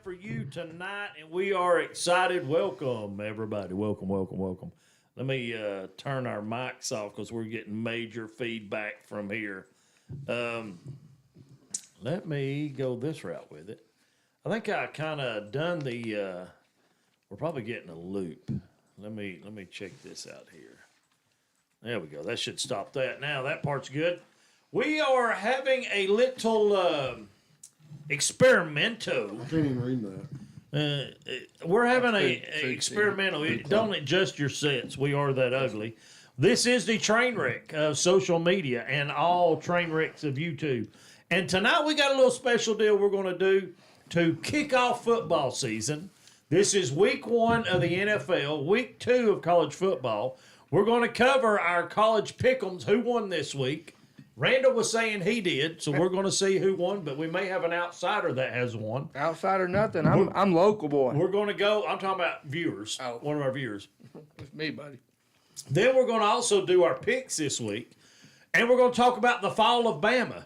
For you tonight, and we are excited. Welcome, everybody. Welcome. Let me turn our mics off because we're getting major feedback from here. Let me go this route with it. I think I kind of done the. We're probably getting a loop. Let me check this out here. There we go. That should stop that. Now that part's good. We are having a little. Experimento. I can't even read that. We're having a experimental. Don't adjust your sets. We are that ugly. This is the train wreck of social media and all train wrecks of YouTube. And tonight we got a little special deal we're going to do to kick off football season. This is week 1 of the NFL, week 2 of college football. We're going to cover our college Pickems, who won this week. Randall was saying he did, so we're going to see who won, but we may have an outsider that has won. Outsider nothing. I'm local boy. We're going to go, I'm talking about viewers, one of our viewers. It's me, buddy. Then we're going to also do our picks this week, and we're going to talk about the fall of Bama,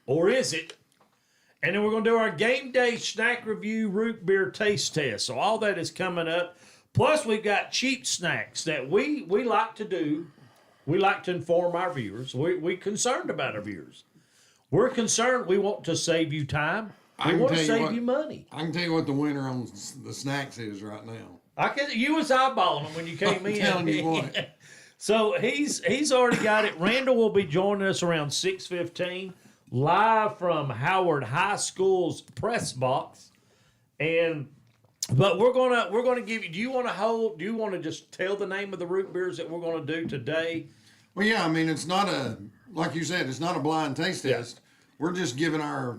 or is it? And then we're going to do our game day snack review root beer taste test. So all that is coming up. Plus we've got cheap snacks that we like to do. We like to inform our viewers. We're concerned about our viewers. We're concerned. We want to save you time. We want to save you money. I can tell you what the winner on the snacks is right now. You was eyeballing them when you came in. I'm telling you what. So he's already got it. Randall will be joining us around 6:15, live from Howard High School's press box. But we're gonna give you. Do you want to just tell the name of the root beers that we're going to do today? Well, yeah. I mean, it's not like you said, it's not a blind taste test. We're just giving our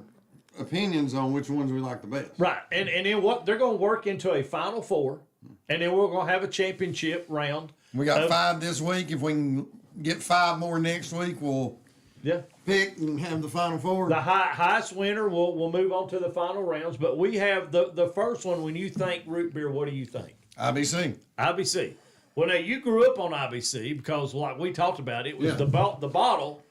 opinions on which ones we like the best. Right, and then what they're going to work into a Final Four, and then we're going to have a championship round. We got 5 this week. If we can get 5 more next week, we'll pick and have the Final Four. The highest winner will move on to the final rounds. But we have the first one. When you think root beer, what do you think? IBC. Well, now you grew up on IBC because, like we talked about, it was the bottle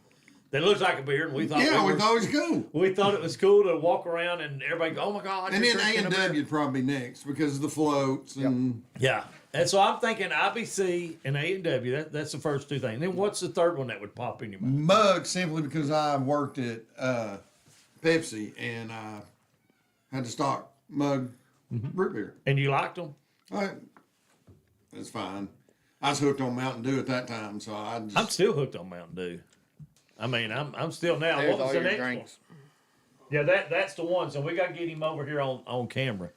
that looks like a beer, and we thought we thought it was cool. We thought it was cool to walk around and everybody go, "Oh my God!" And then A&W would probably be next because of the floats and And so I'm thinking IBC and A&W. That's the first 2 things. And then what's the third one that would pop in your mind? Mug, simply because I worked at Pepsi and I had to stock Mug root beer. And you liked them? It's fine. I was hooked on Mountain Dew at that time, so I'm still hooked on Mountain Dew. I mean, I'm still now. There's what was all the your next drinks. one? Yeah, that's the one. So we got to get him over here on camera.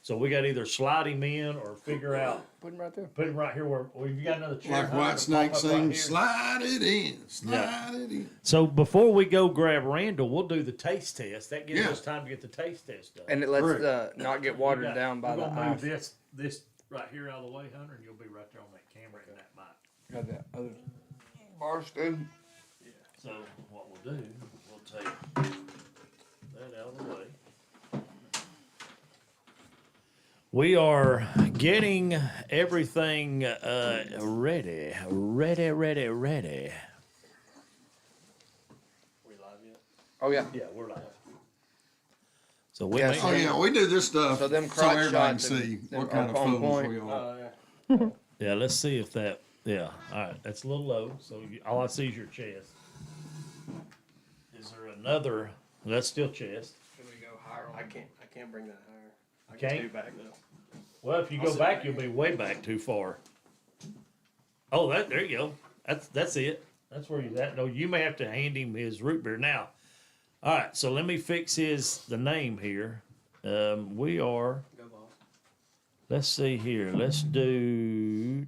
So we got to either slide him in or figure out. Put him right there. Put him right here where you got another chair. like White Snake sings, slide it in, slide it in. So before we go grab Randall, we'll do the taste test. That gives us time to get the taste test done. And it lets not get watered down by the ice. ice. Move this right here out of the way, Hunter, and you'll be right there on that camera and that mic. Got that other bar stool. Yeah. So what we'll do, we'll take that out of the way. We are getting everything ready. We live yet? Oh yeah. Yeah, we're live. So we we do this stuff so everybody can see what kind of fools we are. Yeah, let's see if that. Yeah, all right. That's a little low. So all I see is your chest. Is there another? That's still chest. Can we go higher? I can't bring that higher. I Can't? can do back though. Well, if you go back, you'll be way back too far. Oh, there you go. That's it. That's where he's at. No, you may have to hand him his root beer now. All right, so let me fix the name here. We are. Go boss. Let's see here. Let's do.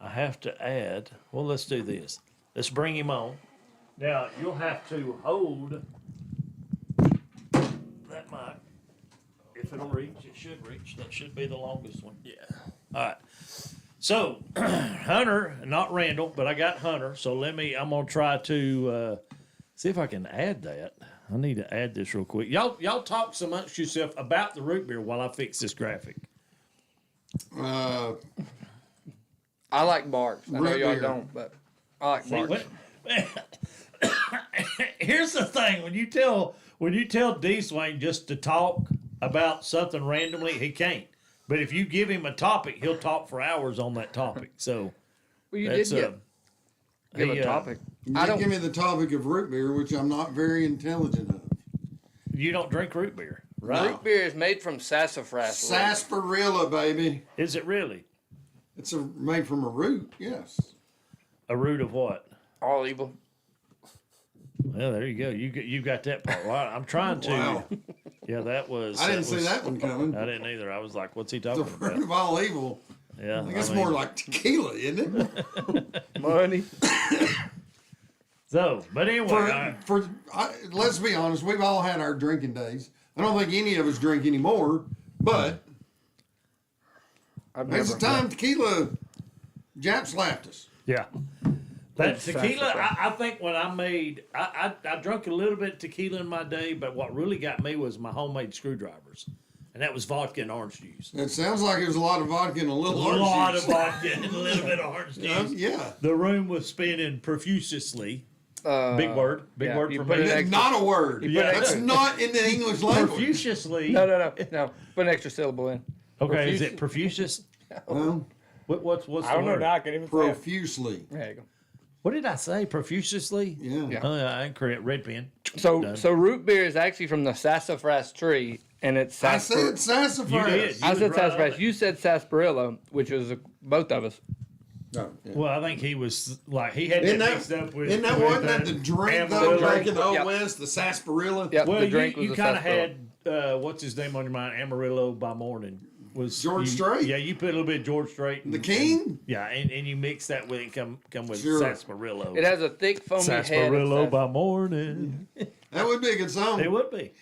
I have to add. Well, let's do this. Let's bring him on. Now you'll have to hold that mic. If it'll reach, it should reach. That should be the longest one. Yeah. All right. So, Hunter, not Randall, but I got Hunter. So I'm gonna try to see if I can add that. I need to add this real quick. Y'all talk amongst yourself about the root beer while I fix this graphic. I like Barks. I know Root y'all beer. don't, but I like See, Barks. here's the thing: when you tell D Swain just to talk about something randomly, he can't. But if you give him a topic, he'll talk for hours on that topic. So Well, you that's did give he, a topic. You give me the topic of root beer, which I'm not very intelligent of. you don't drink root beer, right? Root beer is made from sassafras. Sarsaparilla, baby. Is it really It's made from a root, yes. a root of what? All evil. Well, there you go. You got that part. Well, I'm trying to. Wow. Yeah, that was. I didn't see that one coming. I didn't either. I was like, "What's he The talking fruit about?" of all evil. Yeah, I think it's more like tequila, isn't it? Money. So, but anyway, Let's be honest, we've all had our drinking days. I don't think any of us drink anymore, but there's a time tequila Jap slapped us. yeah. That Good tequila, sassafras. I think when I drank a little bit of tequila in my day, but what really got me was my homemade screwdrivers. And that was vodka and orange juice. It sounds like it was a lot of vodka and a little A orange lot juice. of vodka and a little bit of orange juice. Yeah. The room was spinning profusely. Big word. Big yeah, word you for put me. an That's extra- not a word. put That's extra- not in the English language. Profusely. No. Put an extra syllable in. Okay, is it profusous? Well, What's I don't the know. word? Now I can even say it. profusely. There you go. What did I say? Profusely? Yeah. Yeah. Oh, yeah, I ain't correct. Red pen. So root beer is actually from the sassafras tree, and it's I said sassafras. You did. I was said right on sassafras. it. You said sarsaparilla, which was both of us. No, yeah. Well, I think he was like he had Isn't that that, mixed up with. isn't that with, wasn't that the drink though Amarillo. back in the old Yep. West, the sarsaparilla? Yep, Well, the drink was you a kind of sarsaparilla. had what's his name on your mind? Amarillo by morning was George you- Strait. Yeah, you put a little bit of George Strait. The king? Yeah, and you mix that with it and come with Sure. sarsaparilla. It has a thick, foamy head. Sarsaparilla of by morning. That would be a good song. It would be.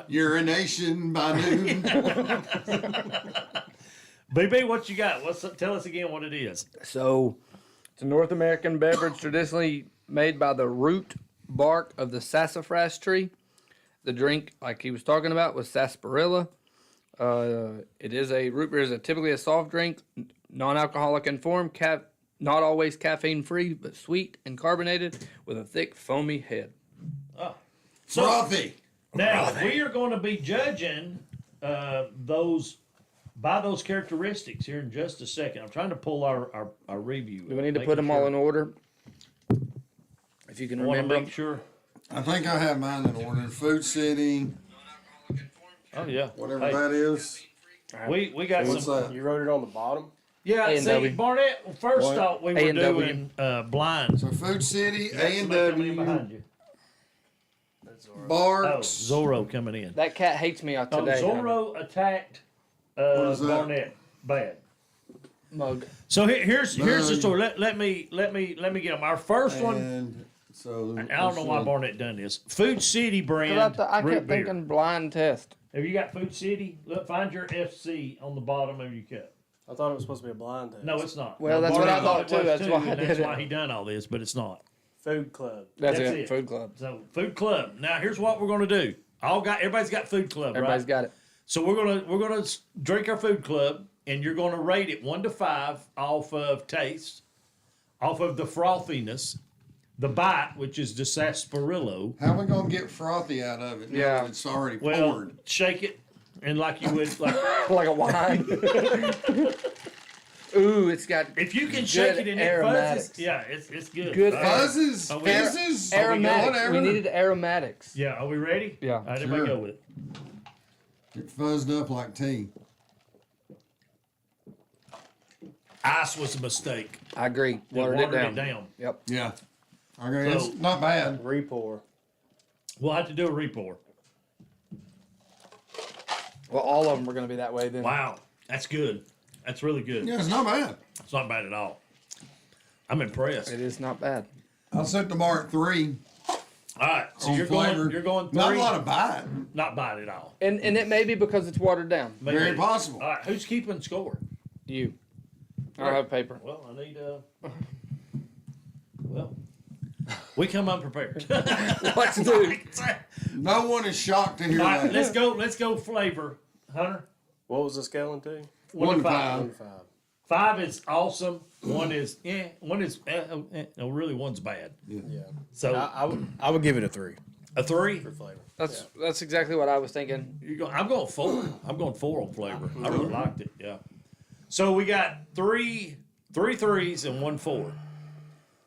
Urination by noon. BB, what you got? Tell us again what it is. So, it's a North American beverage traditionally made by the root bark of the sassafras tree. The drink, like he was talking about, was sarsaparilla. It is root beer is typically a soft drink, non-alcoholic in form, not always caffeine-free, but sweet and carbonated, with a thick, foamy head. Frothy. Now we are going to be judging those by those characteristics here in just a second. I'm trying to pull our review. Do we need to put them all in order? If you can I want to remember. make sure. I think I have mine in order. Food City, Oh yeah, whatever Hey, that is. we got What's some. that? You wrote it on the bottom. Yeah, A&W. see, Barnett. First What? thought we were A&W. doing blind. So Food City, Got somebody coming in A&W, behind you. That's all right. Oh, Barks. Zorro coming in. That cat hates me out Oh, today. Zorro attacked is that? Barnett bad. Mug. So here's the No. story. Let me get them. Our first one. And so I don't know why Barnett done this. Food City brand I root kept beer. thinking blind test. Have you got Food City? Look, find your FC on the bottom of your cup. I thought it was supposed to be a blind test. No, it's not. Well, No, that's what I Barnett thought, thought it too. was That's why I and did That's it. why he done all this, but it's not. Food club. That's That's it. it. Food Club. So Food Club. Now here's what we're gonna do. Everybody's got Food Club, Everybody's right? got it. So we're gonna drink our Food Club, and you're gonna rate it 1 to 5 off of taste, off of the frothiness, the bite, which is the sarsaparilla. how are we gonna get frothy out of it? now Yeah. that it's already Well, poured. shake it, and like you would like. Like a wine. Ooh, it's got If you can shake it and it aromatics. fuzzes, yeah, it's good. Good All right. Fuzzes, Oh, we- fizzes, aromatics. whatever. We needed aromatics. Yeah, are we ready? Yeah. All right, everybody Sure. go with it. It fuzzed up like tea. Ice was a mistake. I agree. It Watered watered it down. Yep. Yeah. Okay, So- it's not bad. Repour. We'll have to do a repour. Well, all of them were going to be that way then. Wow, that's good. That's really good. Yeah, it's not bad. It's not bad at all. I'm impressed. It is not bad. I'll set the bar at 3. All right, so on you're flavor. going 3. Not a lot of bite. Not bite at all. And it may be because it's watered down. Maybe. Very possible. All right, who's keeping score? You. I don't have paper. Well, I need well, we come unprepared. Let's do. No one is shocked to hear All right, that. let's go flavor, Hunter. What was the scaling to? 1 to 5. 1 to 5. 5 is awesome. 1 is really one's bad. Yeah. So I would give it a 3 a 3. for flavor. That's exactly what I was thinking. I'm going 4. I'm going 4 on flavor. I really liked it. Yeah. So we got three 3s and 1 4.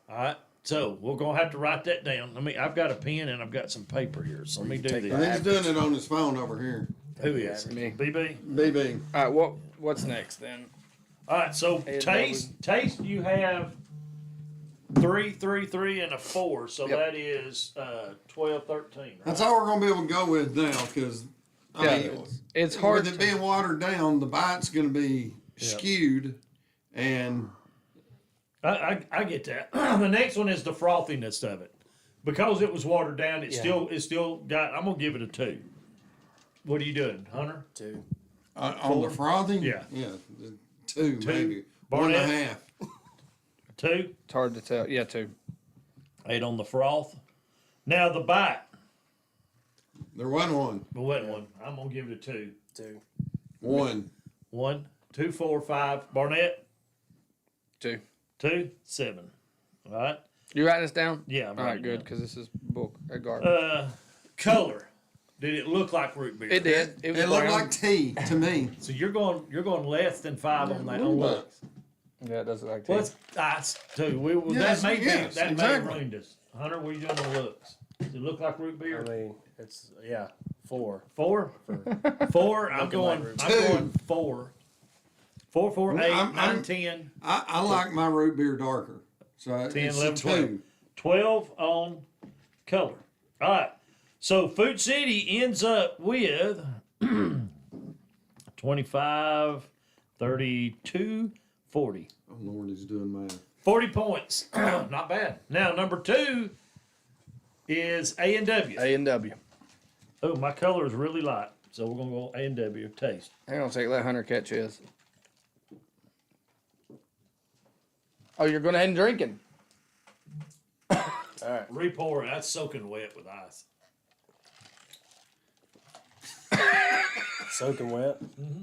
All right. So we're gonna have to write that down. I've got a pen and I've got some paper here. So let me do this. He's doing it on his phone over here. Who is Me. BB? BB. All right, what's next then? All right. So A&W. taste. You have 3, 3, 3, and a 4. So Yep. that is 12, 13. Right? That's all we're going to be able to go with now because It's hard. with it being watered down, the bite's going to be skewed. And I get that. The next one is the frothiness of it, because it was watered down. It still got. I'm gonna give it a 2. What are you doing, Hunter? 2. on the frothy, Yeah. 2 maybe. 1.5. 2. It's hard to tell. Yeah, 2. 8 on the froth. Now the bite, There wasn't one. the wet one. I'm gonna give it a 2. 2. 1. 1, 2, 4, 5. Barnett, 2. 2, 7. All right. You writing this down? Yeah. I'm All right, writing good, it because this is garbage. Color. Did it look like root beer? It did. It was It looked brown. like tea to me. So you're going less than 5 on that. On looks. Yeah, it does look like Well, tea. it's ice too. Yes, that may yes, that exactly. may ruined us. Hunter, what are you doing on looks? Does it look like root I beer? mean, it's 4. 4? 4. I'm going. like root I'm beer. going 4. 4, 4, 8, I'm- 9, 10, I like my root beer darker. So 10, it's 11, a 12. 2. 12 on color. All right. So Food City ends up with 25, 32, 40. Oh, Lord, he's doing math. 40 points. Not bad. Now, number 2 is A&W. A&W. Oh, my color is really light. So we're going to go A&W. Taste. Hang on a second. Let Hunter catch his. Oh, you're going ahead and drinking. All right. Re-pour. That's soaking wet with ice. Soaking wet.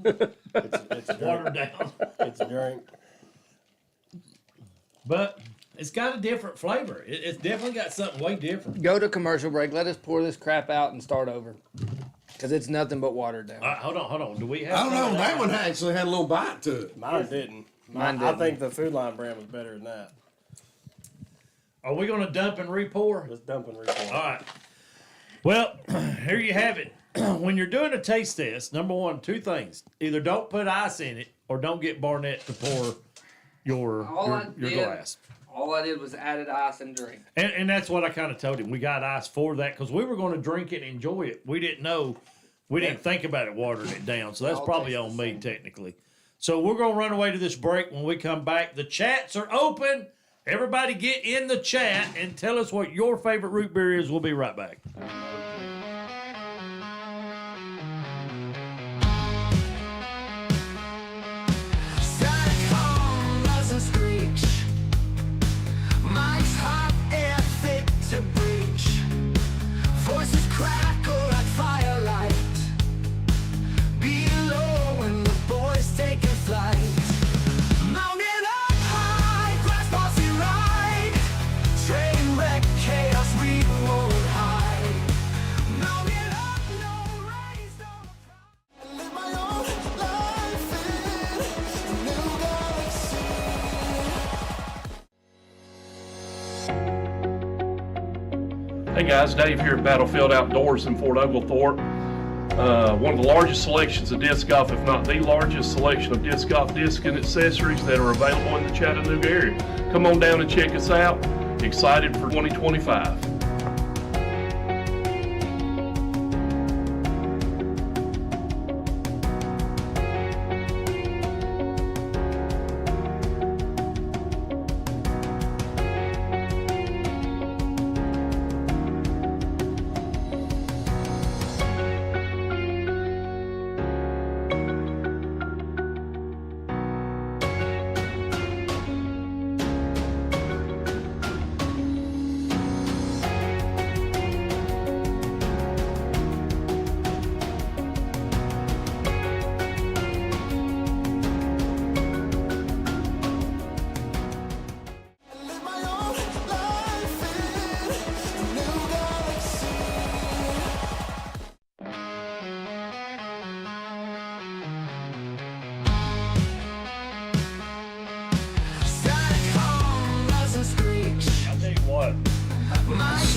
It's a drink. Watered down. It's a drink. But it's got a different flavor. It's definitely got something way different. Go to commercial break. Let us pour this crap out and start over. Because it's nothing but watered down. All right, hold on. Do we have? I don't know. some of That one actually had a little bite to it. Mine didn't. Mine I didn't. think the Food Line brand was better than that. Are we going to dump and re-pour? Let's dump and report. All right. Well, here you have it. When you're doing a taste test, number 1, 2 things: either don't put ice in it, or don't get Barnett to pour your glass. All I did was added ice and drink. And that's what I kind of told him. We got ice for that because we were going to drink it and enjoy it. We didn't know, we didn't think about it watering it down. So that's All probably tastes on the me same. technically. So we're going to run away to this break. When we come back, the chats are open. Everybody get in the chat and tell us what your favorite root beer is. We'll be right back. Stockholm doesn't screech. Mike's hot air fit to breach. Voices crackle like firelight. Below when the boys taking flight. Mounted up high, glass Posse ride. Train wreck, chaos, we won't hide. Mounted up, no raised on pride. Live my own life in a new galaxy. Hey guys, Dave here at Battlefield Outdoors in Fort Oglethorpe. One of the largest selections of disc golf, if not the largest selection of disc golf disc and accessories that are available in the Chattanooga area. Come on down and check us out. Excited for 2025.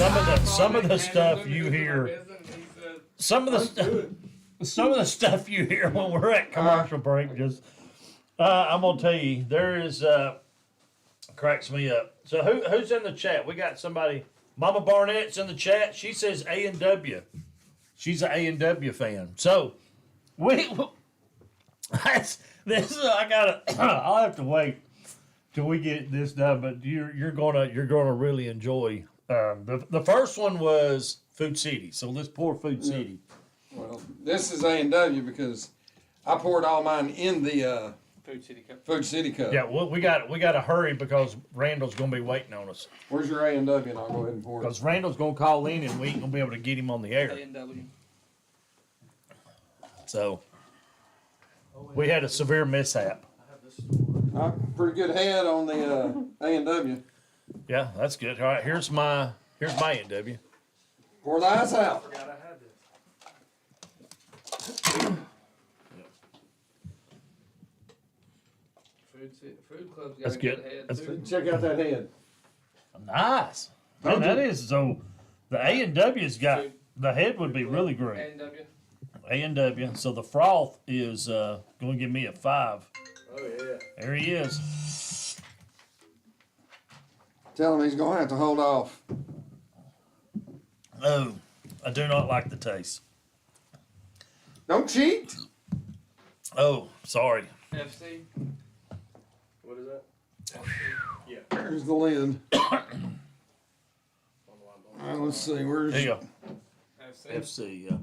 some of the stuff you hear, some of the stuff you hear when we're at commercial break, just I'm gonna tell you, there is cracks me up. So who's in the chat? We got somebody. Mama Barnett's in the chat. She says A&W. She's an A&W fan. So this is I'll have to wait till we get this done. But you're gonna really enjoy. The first one was Food City. So let's pour Food City. Well, this is A&W because I poured all mine in the Food City cup. Yeah, well, we got to hurry because Randall's gonna be waiting on us. Where's your A&W? And I'll go ahead and pour it. Because Randall's gonna call in and we ain't gonna be able to get him on the air. So we had a severe mishap. Pretty good head on the A&W. Yeah, that's good. All right, here's my A&W. Pour the ice out. Food Club's got That's a good. head, That's too. Check out that head. Nice. Man, that is so. The A&W's got the head would be really great. A&W. A&W. So the froth is going to give me a 5. Oh yeah. There he is. Tell him he's going to have to hold off. Oh, I do not like the taste. Don't cheat. Oh, sorry. FC. What is that? There's the lid. All right, let's see. Where's There you go. FC. FC. Yeah.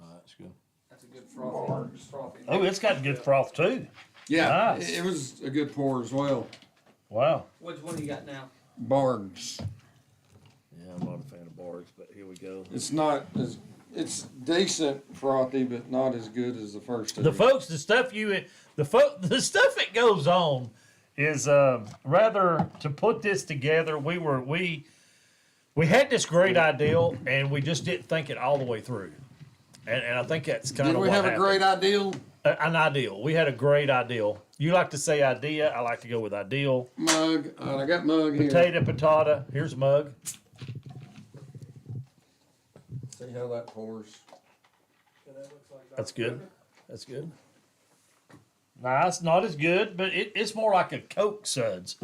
Oh, that's good. That's a good frothy. Oh, it's got good froth too. Yeah, Nice. it was a good pour as well. Wow. Which one you got now? Bards. Yeah, I'm not a fan of bars, but here we go. It's not as it's decent frothy, but not as good as the first two. The folks, the stuff that goes on is rather to put this together. We had this great ideal, and we just didn't think it all the way through. And I think that's kind Did of we what have happened. a great ideal? An ideal. We had a great ideal. You like to say idea. I like to go with ideal. Mug. I got mug here. Potato, patata. Here's a mug. See how that pours. That's good. That's good. Nah, it's not as good, but it's more like a Coke Suds.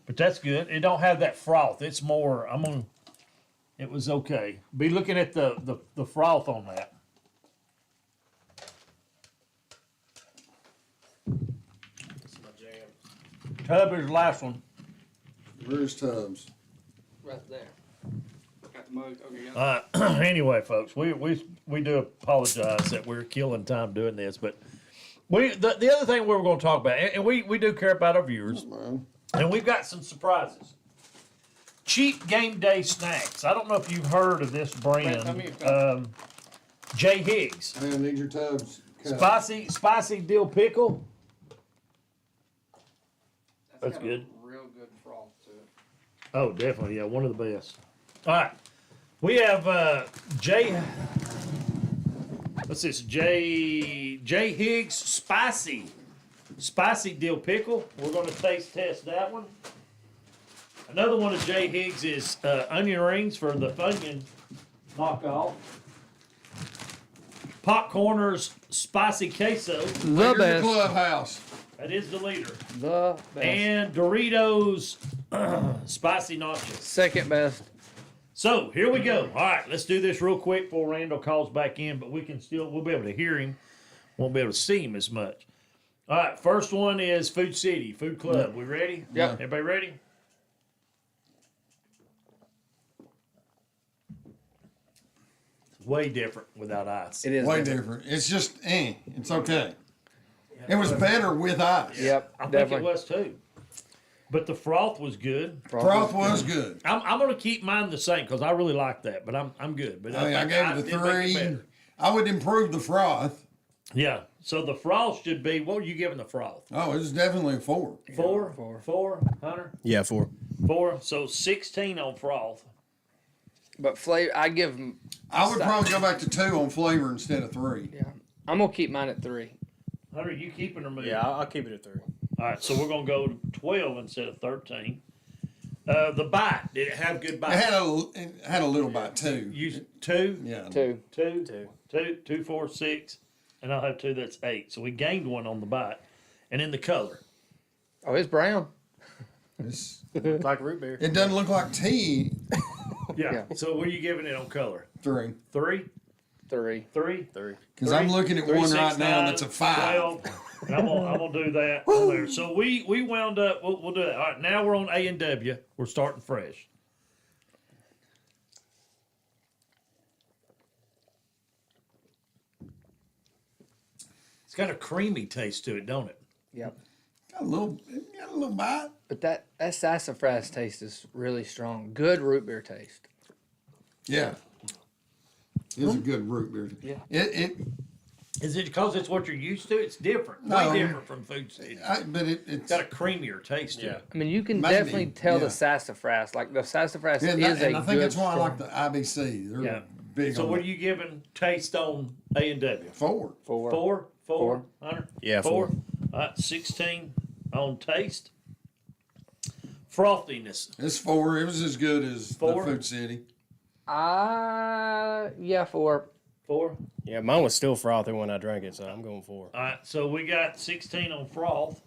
But that's good. It don't have that froth. It's more. It was okay. Be looking at the froth on that. This is my jam. Tub is the last one. Where's Tubbs? Right there. Got the mug. Okay, got Anyway, folks, we do apologize that we're killing time doing this, but the other thing we were going to talk about, and we do care about our viewers, Man. and we've got some surprises. Cheap game day snacks. I don't know if you've heard of this brand. Tell me if J. Higgs. I need your Tubbs. Cut. Spicy dill pickle. That's got good. A real good froth to it. Oh, definitely. Yeah, one of the best. All right. We have J. What's this? J. Higgs spicy dill pickle. We're going to taste test that one. Another one of J. Higgs is onion rings for the Funyun knockoff. Popcorners spicy queso. The Here's the best. clubhouse. That is the leader. The best. And Doritos spicy nachos. Second best. So here we go. All right, let's do this real quick before Randall calls back in, but we'll be able to hear him. Won't be able to see him as much. All right, first one is Food City, Food Club. We ready? Yep. Everybody ready? It's way different without ice. It is Way different. It's just It's okay. It was better with ice. Yep. I think definitely. it was too. But the froth was good. Froth was good. I'm going to keep mine the same because I really like that, but I'm good. But I mean, I gave it a did make 3. better. I would improve the froth. Yeah. So the froth should be, what are you giving the froth? Oh, it's definitely a 4. 4, Hunter? Yeah, 4. 4. So 16 on froth. But flavor, I give them. I would probably go back to 2 on flavor instead of 3. Yeah. I'm gonna keep mine at 3. Hunter, you keeping or moving? Yeah, I'll keep it at 3. All right. So we're going to go to 12 instead of 13. The bite, did it have good bite? It had a little bite too. You two, Yeah. two, 4, 6, and I'll have 2. That's 8. So we gained 1 on the bite, and in the color. Oh, it's brown. It's, Like root beer. it doesn't look like tea. Yeah. So what are you giving it on color? 3. 3, 3. 3. Because I'm looking at 3, one 6, right now 9, that's a 5. 12, and I'm gonna do that on there. So we wound up. We'll do that. All right. Now we're on A and W. We're starting fresh. It's got a creamy taste to it, don't it? Yep. Got a little bite. But that sassafras taste is really strong. Good root beer taste. Yeah. It's a good root beer. Yeah. It Is it because it's what you're used to? It's different. No. Way different from Food City. but it's It's got a creamier taste to it. I mean, you can Maybe, definitely tell yeah. the sassafras. Like the sassafras yeah, is and a I think good, that's why I like strong- the IBC. They're Yeah. big So on what that. are you giving taste on A and W? 4. 4. 4, Hunter? Yeah, 4. four. All right, 16 on taste. Frothiness. It's 4. It was as good as 4? the Food City. Yeah, 4. 4. Yeah, mine was still frothy when I drank it, so I'm going 4. All right, so we got 16 on froth.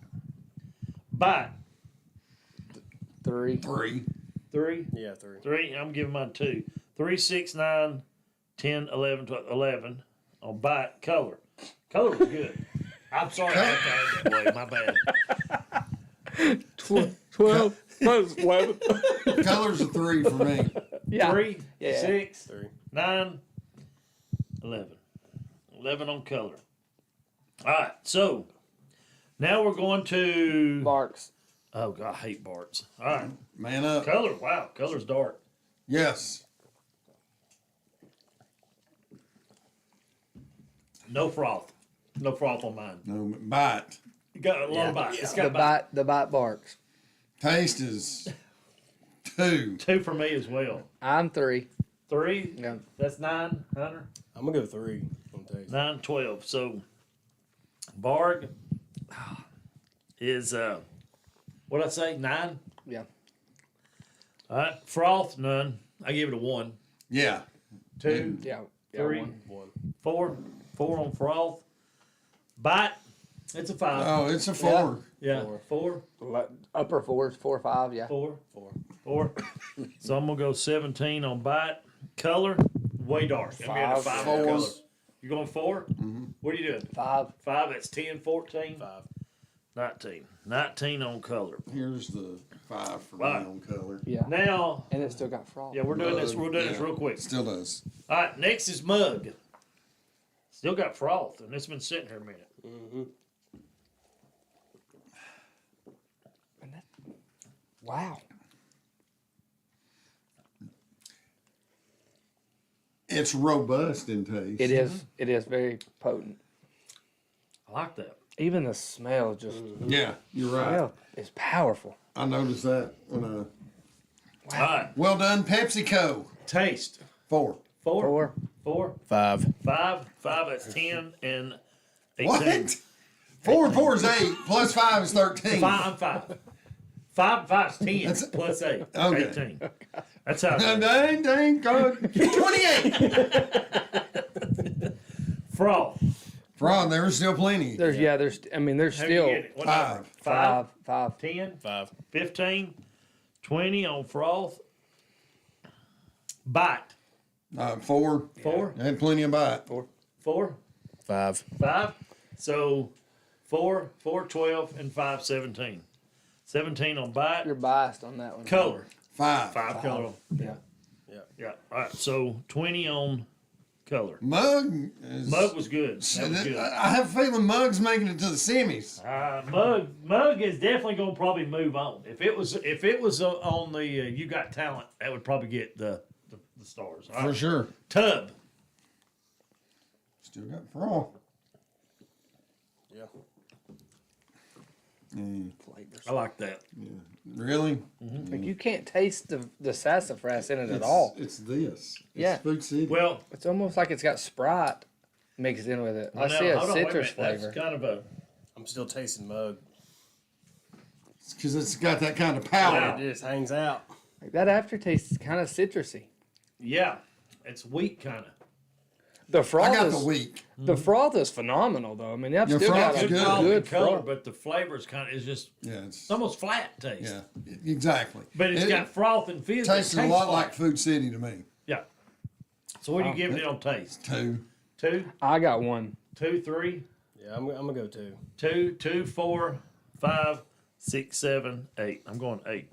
Bite. 3. 3. 3. Yeah, 3. 3. I'm giving mine 2. 3, 6, 9, 10, 11, 12, 11 on bite. Color. Color was good. I'm sorry I had to add that way. My bad. 12. 11. Color's a 3 for me. Yeah. 3, Yeah. 6, 3. 9, 11. 11 on color. All right, so now we're going to. Barks. Oh, God, I hate Bart's. All right, Man up. color. Wow, color's dark. Yes. No froth. No froth on mine. No bite. You got a lot of bite. It's The got bite. bite barks. Taste is 2. 2 for me as well. I'm 3. 3. Yeah. That's 9, Hunter. I'm gonna go 3 on taste. 9, 12. So, Barg is, what did I say? 9? Yeah. All right. Froth, none. I give it a 1. Yeah. 2, Yeah. 3, 1. 4. 4 on froth. Bite, it's a 5. Oh, it's a 4. Yeah, 4. Upper 4s, 4, 5. Yeah. 4. 4. So I'm going to go 17 on bite. Color, way dark. I'm getting a 5 on color. You going 4? Mm-hmm. What are you doing? 5. 5, that's 10, 14. 5. 19. 19 on color. Here's the 5 for me Right. on color. Yeah. Now, And it still got froth. yeah, we're doing this. We're doing Yeah. this real quick. Still does. All right, next is mug. Still got froth, and it's been sitting here a minute. Wow. It's robust in taste. It is. It is very potent. I like that. Even the smell just Yeah, you're right. smell is powerful. I noticed that when All right, well done, PepsiCo. taste. 4. 4. 4. 5. 5. 5, that's 10 and 18. What? 4 and 4 is 8. Plus 5 is 13. 5. 5. 5 5's 10 That's- plus 8. Okay. 18. That's how Dang, God. 28. froth. Fraud, there was still plenty. There's I mean there's How do you still get it? What number? 5. 5. 10, 5. 15, 20 on froth. Bite. 4. 4. I had plenty of bite. 4. 5. 5. So 4, 12, and 5, 17. 17 on bite. You're biased on that one. Color. 5. 5 color. Yeah. Yeah. All right. So 20 on color. Mug is. Mug was good. That was good. I have a feeling Mug's making it to the semis. Mug is definitely going to probably move on. If it was on the You Got Talent, that would probably get the stars. All For right. sure. Tub. Still got fraud. Yeah. I like that. Really? Like you can't taste the sassafras in it at all. It's this. Yeah. It's Food City. Well, It's almost like it's got Sprite mixed in with it. I now, see a hold on, wait citrus minute. flavor. That's kind of a. I'm still tasting mug. because it's got that kind of power. It just hangs out. Like that aftertaste is kind of citrusy. Yeah, it's weak kind of. The froth I got is the weak. the froth is phenomenal though. I mean, I've Your still got froth's a good. good color, froth. but the flavor is kind of is just Yeah, it's almost flat taste. yeah, exactly. But it's It got froth and fizz. tastes a lot like Food City to me. Yeah. So what are you giving it on taste? 2. 2, I got one. 2, 3, Yeah, I'm gonna go 2. 2, 2, 4, 5, 6, 7, 8. I'm going 8.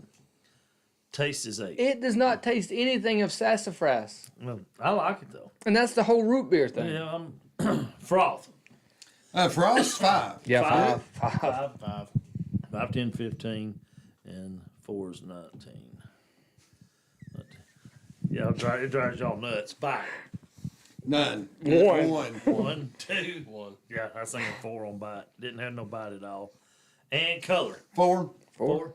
Taste is 8. It does not taste anything of sassafras, Well, I like it though. and that's the whole root beer thing. Yeah, froth. Frost's 5. Yeah, Five. five. 5. 5, 10, 15, and 4 is 19. But, yeah, it drives y'all nuts. 5. None. One. 1, 2. 1. Yeah, I was thinking 4 on bite. Didn't have no bite at all. And color. 4. 4.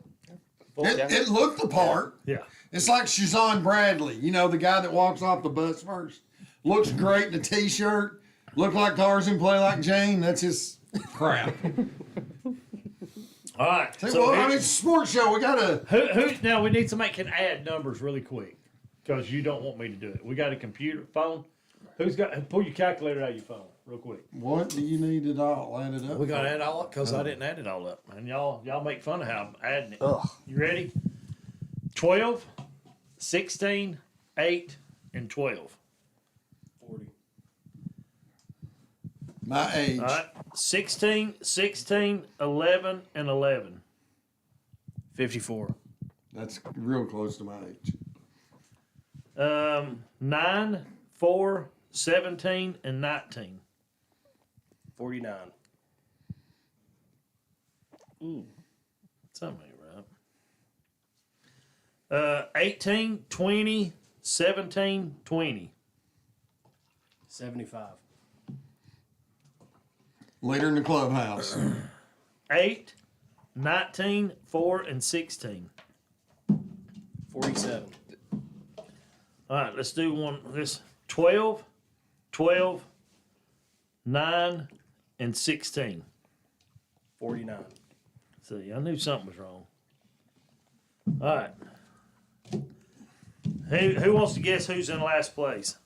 It looked the part. Yeah. It's like Shazan Bradley, you know, the guy that walks off the bus first. Looks great in a t-shirt. Look like Tarzan, play like Jane. That's just crap. All right. Well, I mean, it's a sports show. We gotta. Who now? We need somebody can add numbers really quick because you don't want me to do it. We got a computer phone. Who's got? Pull your calculator out of your phone real quick. What do you need it all added up? We got to add all up because I didn't add it all up, and y'all make fun of how I'm adding it. Ugh. You ready? 12, 16, 8, and 12. 40. My age. All right. 16, 16, 11, and 11. 54. That's real close to my age. 9, 4, 17, and 19. 49. Something ain't right. 18, 20, 17, 20. 75. Later in the clubhouse. 8, 19, 4, and 16. 47. All right, let's do one. This 12, 12, 9, and 16. 49. See, I knew something was wrong. All right. Who wants to guess who's in last place?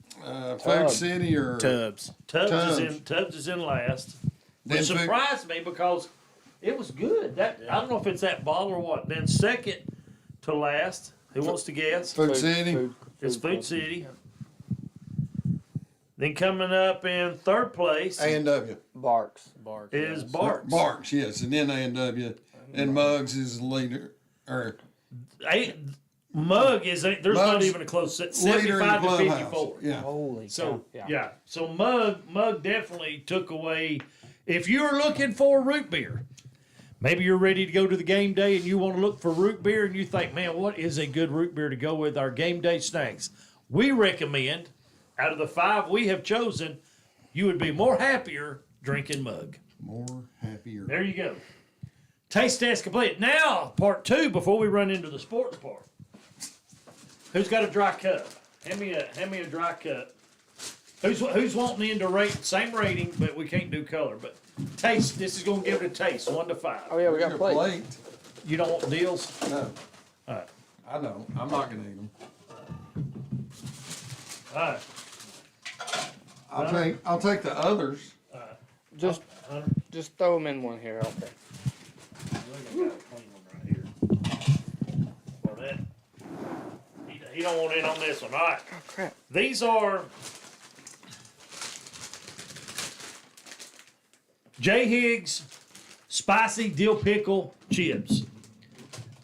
Food City or Tubbs. Tubbs is in last. Then Which Food- surprised me because it was good. I don't know if it's that bottle or what. Then second to last, who wants to guess? Food City. It's Food City. Then coming up in third place A&W. Barks. Bark. is Barks. Barks, yes, and then A&W, and Muggs is the leader. Or Mug is there's not Mug's even a close leader in the 75 to clubhouse. 54. Yeah. Holy So cow. yeah. So Mug definitely took away. If you're looking for root beer, maybe you're ready to go to the game day and you want to look for root beer and you think, man, what is a good root beer to go with our game day snacks? We recommend, out of the 5 we have chosen, you would be more happier drinking Mug. More happier. There you go. Taste test complete. Now, part 2 before we run into the sports part. Who's got a dry cup? Hand me a dry cup. Who's wanting in to rate same rating, but we can't do color. But taste. This is gonna give it a taste, 1 to 5. Oh yeah, we got Your plates. plate. You don't want deals? No. All right. I know. I'm not gonna eat them. All right. I'll take the others. Just throw them in one here. Okay. I got a clean one right here. Well, that he don't want in on this one. All right. Oh crap. These are J. Higgs spicy dill pickle chips.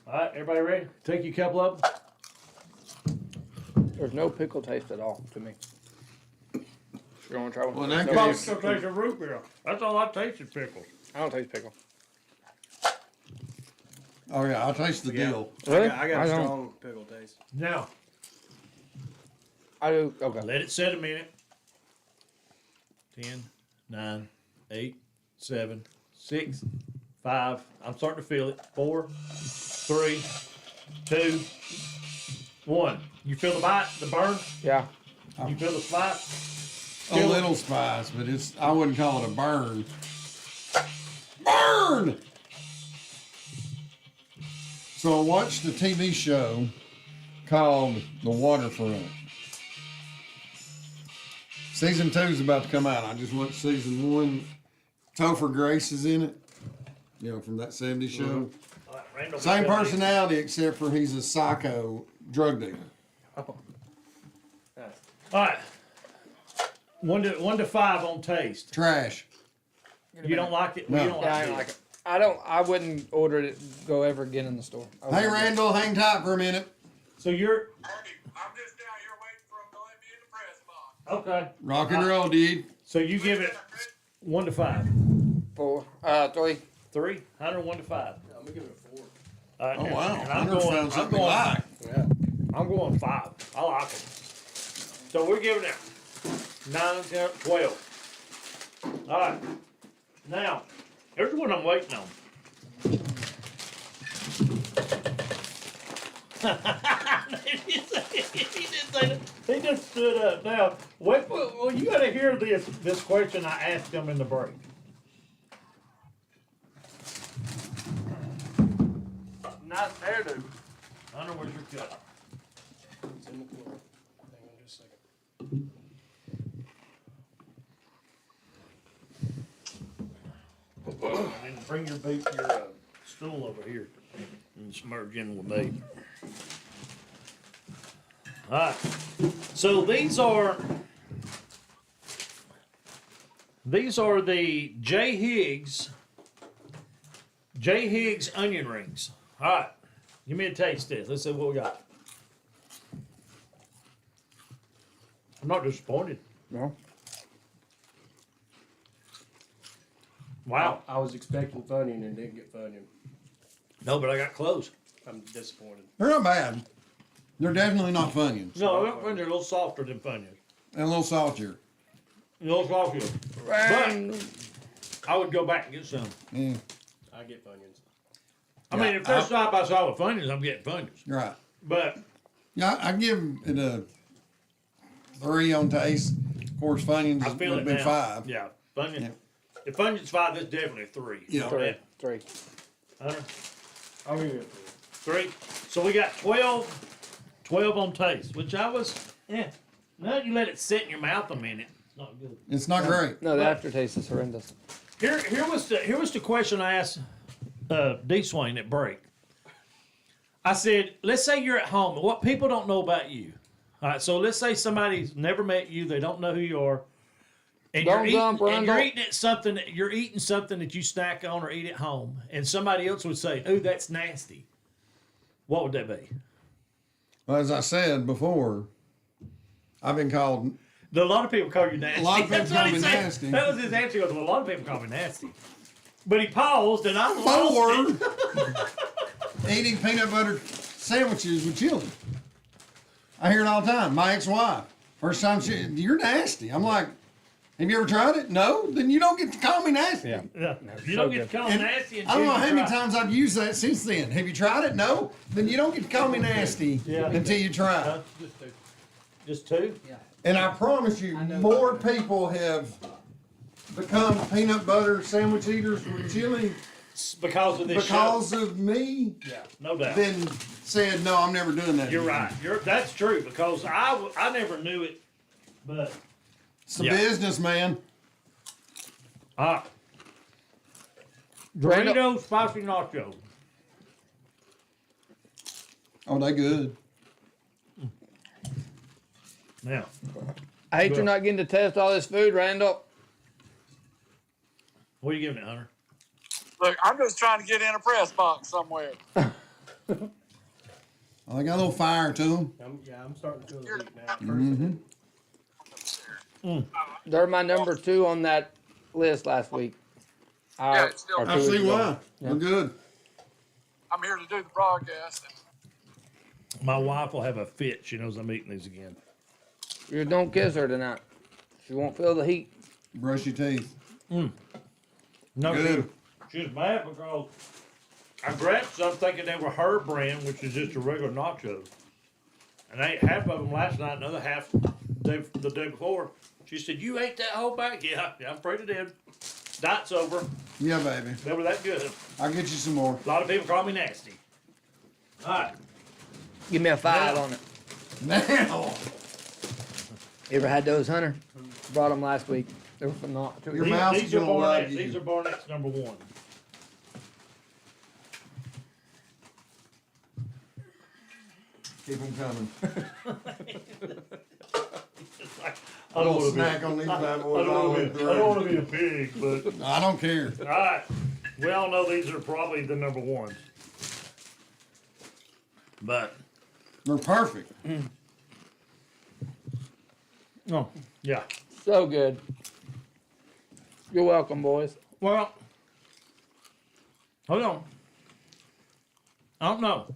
All right, everybody ready? Take you a couple of them. There's no pickle taste at all to me. You want to try one? Well, in that No, Probably case- still taste of root beer. That's all I tasted, pickles. I don't taste pickle. Oh yeah, I'll taste the deal. Really? I got a don't. strong pickle taste. Now, I do. Okay. let it set a minute. 10, 9, 8, 7, 6, 5. I'm starting to feel it. 4, 3, 2, 1. You feel the bite, the burn? Yeah. You feel the spice? A little spice, but I wouldn't call it a burn. Burn! So I watched a TV show called The Waterfront. Season 2 is about to come out. I just watched season 1. Topher Grace is in it. You know, from that 70s show. All right, Randall, Same we got personality except for he's a psycho drug dealer. All right. 1 to 5 on taste. Trash. You don't like it? No. You don't Yeah, I like don't it. like it. I wouldn't order it. Go ever again in the store. Hey, Randall, hang tight for a minute. So you're I'm just down here waiting for them to let me in the press box. okay. Rock and roll, dude. So you give it 1 to 5. 4, 3. 3? 101 to 5. I'm gonna give it a 4. All right, Oh, wow. and I'm 100 going. sounds I'm something going. like. Yeah. I'm going 5. I like it. So we're giving it 9, 10, 12. All right. Now, here's what I'm waiting on. he didn't say that. He just stood up. Now, wait. Well, you got to hear this question I asked him in the break. Nice hairdo. Hunter, where's your cut? It's in the corner. Hang on just a second. And bring your stool over here and submerge in with me. All right. So these are the J. Higgs onion rings. All right. Give me a taste test. Let's see what we got. I'm not disappointed. No. Wow. I was expecting Funyun and didn't get Funyun. No, but I got close. I'm disappointed. They're not bad. They're definitely not Funyuns. No, I think they're a little softer than Funyuns. And a little saltier. A little softer. But I would go back and get some. Yeah, I get Funyuns. I mean, if they're side by side with Funyuns, I'm getting Funyuns. right. But Yeah, I give it a 3 on taste. Of course, Funyuns I feel would it be now. 5. Yeah, Funyuns. Yeah. If Funyuns 5, that's definitely a 3. Yeah. 3. Hunter, I'll give it a 3. So we got 12 on taste, which I was, now you let it sit in your mouth a minute. It's not good. It's not great. No, the aftertaste is horrendous. Here was the question I asked D. Swain at break. I said, let's say you're at home. What people don't know about you. All right, so let's say somebody's never met you. They don't know who you are. And Don't jump, you're Randall. eating something that you snack on or eat at home, and somebody else would say, "Ooh, that's nasty." What would that be? Well, as I said before, I've been called. A lot of people call you nasty. A lot of people That's what call he me said. nasty. That was his answer. He goes, well, a lot of people call me nasty. But he paused, and I lost it. Eating peanut butter sandwiches with chili. I hear it all the time. My ex-wife, first time you're nasty. I'm like, have you ever tried it? No? Then you don't get to call me nasty. Yeah. Yeah. You don't get to call And nasty. I don't know how many until you times I've used that since then. Have you tried it? No? Then you don't get to call me nasty Yeah. until you try try. it. Just 2? And I promise you, more people have become peanut butter sandwich eaters with chili Because of this because show. of me Yeah, no doubt. than said, no, I'm never doing that You're again." right. That's true because I never knew it, but It's a Yeah. business, man. Randall- Doritos spicy nacho. Oh, they good. Now, I hate you're not getting to test all this food, Randall. what are you giving it, Hunter? Look, I'm just trying to get in a press box somewhere. Oh, they got a little fire to them. I'm starting to feel the heat now. They're my number 2 on that list last week. Yeah, it's still- Or I 2 see weeks ago. why. They're good. I'm here to do the broadcast. And My wife will have a fit. She knows I'm eating these again. You don't kiss her tonight. She won't feel the heat. Brush your teeth. No, Good. she was mad because I grabbed some thinking they were her brand, which is just a regular nacho. And I ate half of them last night, another half the day before. She said, "You ate that whole bag?" Yeah, I'm afraid I did. Diet's over. Yeah, baby. They were that good. I'll get you some more. A lot of people call me nasty. All right. Give me a 5 Yeah. on it. Now, You ever had those, Hunter? Brought them last week. They were phenomenal. Your mouse is These are gonna love Barnett's. you. These are Barnett's number 1. keep them coming. I don't Little want to snack on these bad I boys all the way don't want through. to be a pig, but I don't care. all right. We all know these are probably the number 1s. But They're perfect. oh yeah. So good. You're welcome, boys. Well, hold on. I don't know.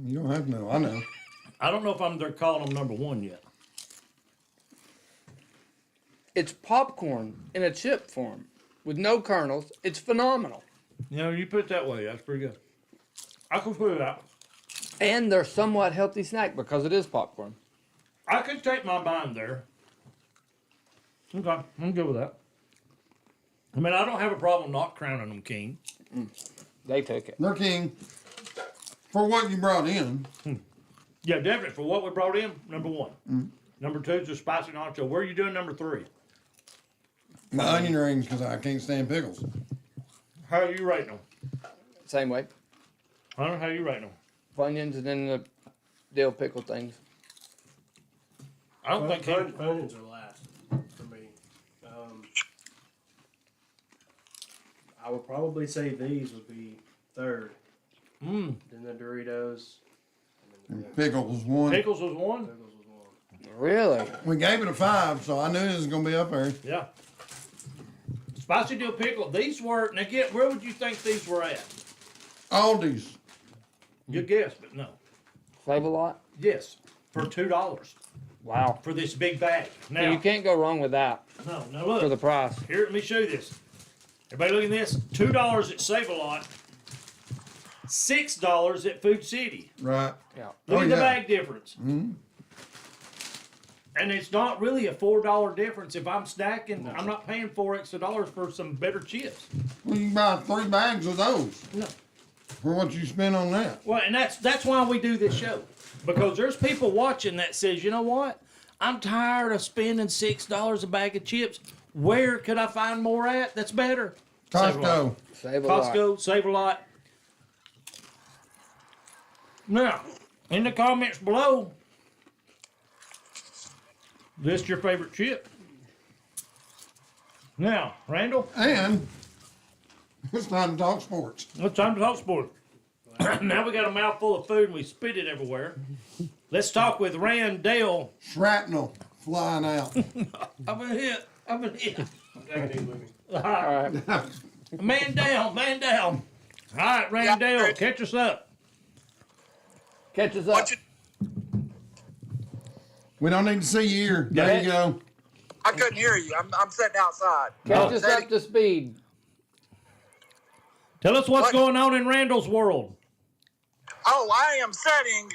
You don't have to know. I know. I don't know if they're calling them number 1 yet. It's popcorn in a chip form with no kernels. It's phenomenal. You know, you put it that way, that's pretty good. I could put it out. And they're somewhat healthy snack because it is popcorn. I could take my mind there. Okay, I'm good with that. I mean, I don't have a problem not crowning them king. They took it. They're king for what you brought in. Yeah, definitely. For what we brought in, number 1. Number 2 is the spicy nacho. Where are you doing number 3? The onion rings because I can't stand pickles. How are you rating them? Same way. I don't know how you rating them. Funyuns and then the dill pickle things. I don't think he, Onions are last for me. I would probably say these would be third. Then the Doritos. And then the Pickles was one. Pickles was 1. Pickles was 1. Really? We gave it a 5, so I knew it was gonna be up there. Yeah. Spicy dill pickle. These were, now get, where would you think these were at? Aldi's. Good guess, but no. Save a lot? Yes, for $2 Wow. for this big bag. Now, You can't go wrong with that no, look. for the price. Here, let me show you this. Everybody look at this. $2 at Save-A-Lot. $6 at Food City. Right. Yeah. Look Oh, at the yeah. bag difference. And it's not really a $4 difference. If I'm stacking, I'm not paying $4 extra for some better chips. Well, you can buy 3 bags of those No. for what you spend on that. Well, and that's why we do this show. Because there's people watching that says, you know what? I'm tired of spending $6 a bag of chips. Where could I find more at that's better? Costco. Save a lot. Costco, Save-A-Lot. Now, in the comments below, list your favorite chip. Now, Randall, And it's time to talk sports. it's time to talk sport. Now we got a mouthful of food and we spit it everywhere. Let's talk with Randall. Shrapnel flying out. I've been hit. I've been hit. All right. Man down, man down. All right, Randall, catch us up. Catch us up. We don't need to see you here. There you go. I couldn't hear you. I'm sitting outside. Catch us up to speed. Tell us what's What? going on in Randall's world. Oh, I am sitting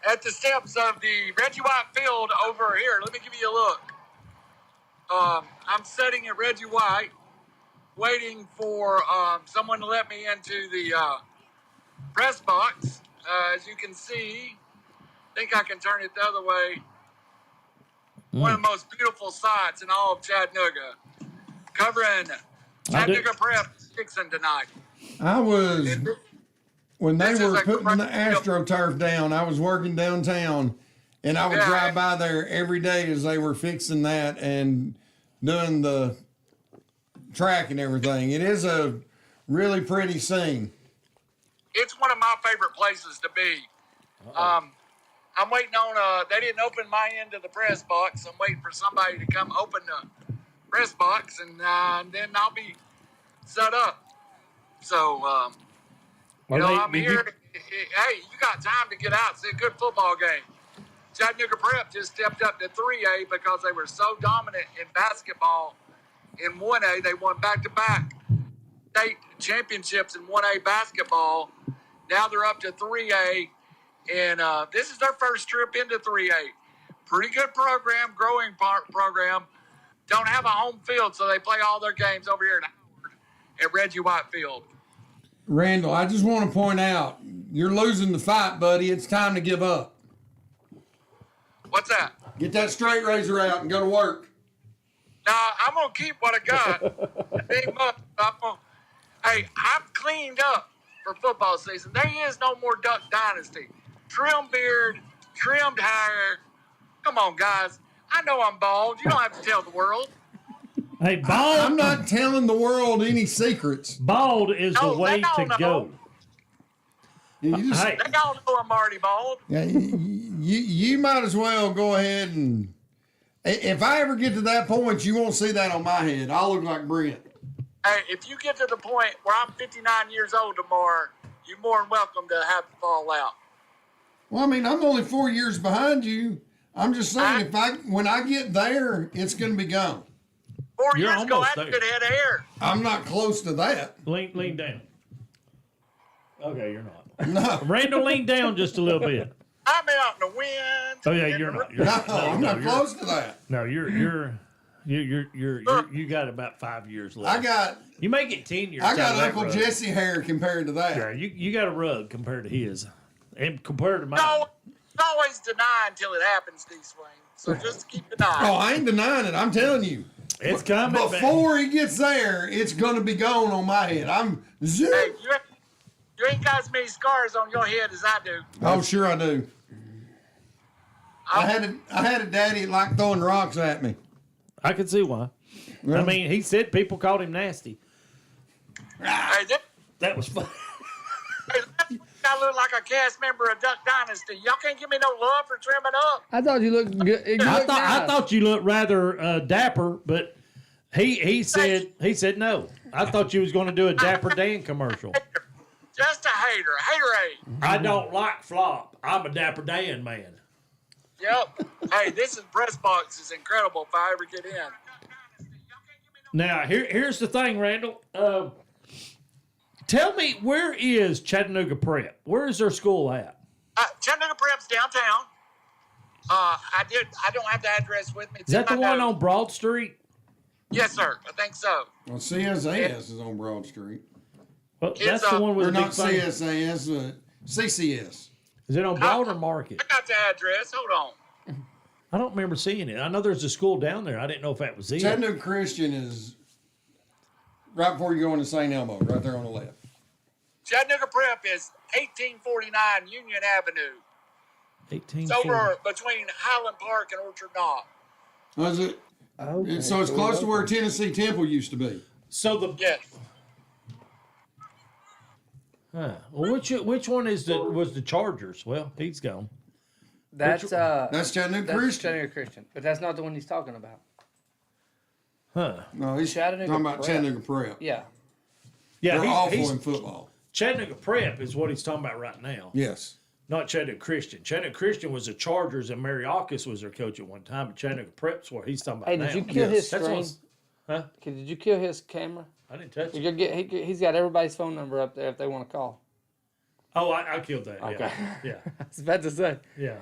at the steps of the Reggie White Field over here. Let me give you a look. I'm sitting at Reggie White, waiting for someone to let me into the press box. As you can see, I think I can turn it the other way. One of the most beautiful sights in all of Chattanooga, covering Chattanooga Prep Dixon tonight. I was, when they This is were a putting the great- AstroTurf down, I was working downtown, and I would Yeah. drive by there every day as they were fixing that and doing the track and everything. It is a really pretty scene. It's one of my favorite places to be. I'm waiting on, they didn't open my end of the press box. I'm waiting for somebody to come open the press box, and then I'll be set up. So, I'm here. Hey, you got time to get out and see a good football game. Chattanooga Prep just stepped up to 3A because they were so dominant in basketball in 1A. They won back-to-back state championships in 1A basketball. Now they're up to 3A, and this is their first trip into 3A. Pretty good program, growing program. Don't have a home field, so they play all their games over here at Howard at Reggie White Field. Randall, I just want to point out, you're losing the fight, buddy. It's time to give up. What's that? Get that straight razor out and go to work. Now, I'm going to keep what I got. Big much. Hey, I've cleaned up for football season. There is no more Duck Dynasty. Trim beard, trimmed hair. Come on, guys. I know I'm bald. You don't have to tell the world. Hey, bald. I'm not telling the world any secrets. Bald is the way they all to go. know. You just, Hey, They all know I'm already bald. yeah, you might as well go ahead and. If I ever get to that point, you won't see that on my head. I'll look like Brent. Hey, if you get to the point where I'm 59 years old tomorrow, you're more than welcome to have it fall out. Well, I mean, I'm only 4 years behind you. I'm just saying, when I get there, it's going to be gone. 4 You're years ago, I almost had a there. good head of hair. I'm not close to that. lean down. Okay, you're not. No, Randall, lean down just a little bit. I'm out in the wind. Oh yeah, you're not. You're no, not. I'm not close to that. No, you got about 5 years left. I got You may get 10 years. I out of got that Uncle rug. Jesse hair compared to that. Yeah, you got a rug compared to his, and compared to mine. No, always deny until it happens, D-Swain. So just keep an eye. Oh, I ain't denying it. I'm telling you. It's coming. Before he gets there, it's going to be gone on my head. I'm Hey, zip. you ain't got as many scars on your head as I do. Oh, sure I do. I had a daddy that liked throwing rocks at me. I can see why. I mean, he said people called him nasty. Hey, this That was fun. I look like a cast member of Duck Dynasty. Y'all can't give me no love for trimming up. I thought you looked good. I thought you looked rather dapper, but he said no. I thought you was going to do a Dapper Dan commercial. Just a hater. Haterade. I don't like flop. I'm a Dapper Dan man. Yep. Hey, this is Press Box is incredible if I ever get in. Now here's the thing, Randall. Tell me, where is Chattanooga Prep? Where is their school at? Chattanooga Prep's downtown. I don't have the address with me. Is that the one on Broad Street? Yes, sir. I think so. Well, CSAS is on Broad Street. Well, It's, that's the one with Or the big not thing. CSAS, CCS. Is it on Broad or Market? I got the address. Hold on. I don't remember seeing it. I know there's a school down there. I didn't know if that was it. Chattanooga Christian is right before you go into St. Elmo, right there on the left. Chattanooga Prep is 1849 Union Avenue. 18. It's over between Highland Park and Orchard Knob. Was it? Okay. So it's close to where Tennessee Temple used to be. So the Yes. well, which one was the Chargers? Well, he's gone. That's That's Chattanooga that's Christian. Chattanooga Christian, but that's not the one he's talking about. Huh? No, he's Chattanooga talking about Prep. Chattanooga Prep. Yeah, Yeah, They're awful he's in football. Chattanooga Prep is what he's talking about right now. Yes. Not Chattanooga Christian. Chattanooga Christian was the Chargers, and Mary Alkis was their coach at one time. But Chattanooga Prep's what he's talking about Hey, now. did you kill Yes. his That's screen? what's- Huh? Did you kill his camera? I didn't touch You'll it. he's got everybody's phone number up there if they want to call. Oh, I killed that. Okay. Yeah, I was about to say. yeah.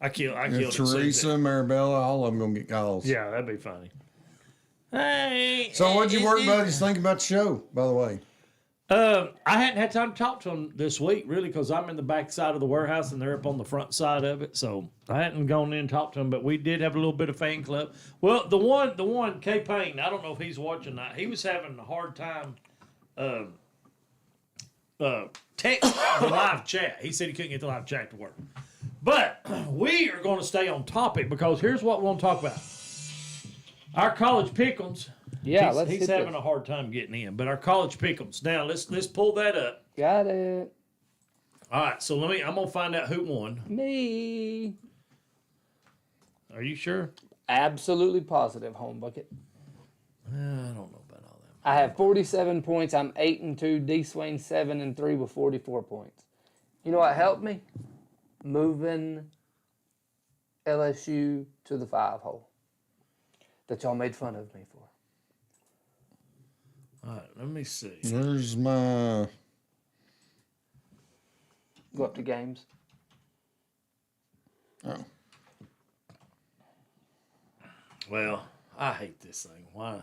I killed it. If soon as Teresa, Marabella, all of them going to get calls. Yeah, that'd be funny. Hey. So what'd your work buddies think about the show, by the way? I hadn't had time to talk to them this week, really, because I'm in the back side of the warehouse and they're up on the front side of it. So I hadn't gone in and talked to them, but we did have a little bit of fan club. Well, the one, K Payne, I don't know if he's watching that. He was having a hard time text the live chat. He said he couldn't get the live chat to work. But we are going to stay on topic because here's what we want to talk about. Our college Pickems. Yeah, he's having a hard time getting in, but our college Pickems. Now let's pull that up. Got it. All right, so I'm gonna find out who won. Me. Are you sure? Absolutely positive, home bucket. I don't know about all that. I have 47 points. I'm 8-2. D Swain 7-3 with 44 points. You know what helped me? Moving LSU to the 5 hole that y'all made fun of me for. All right, let me see. There's my... Go up to games. Oh. Well, I hate this thing. Why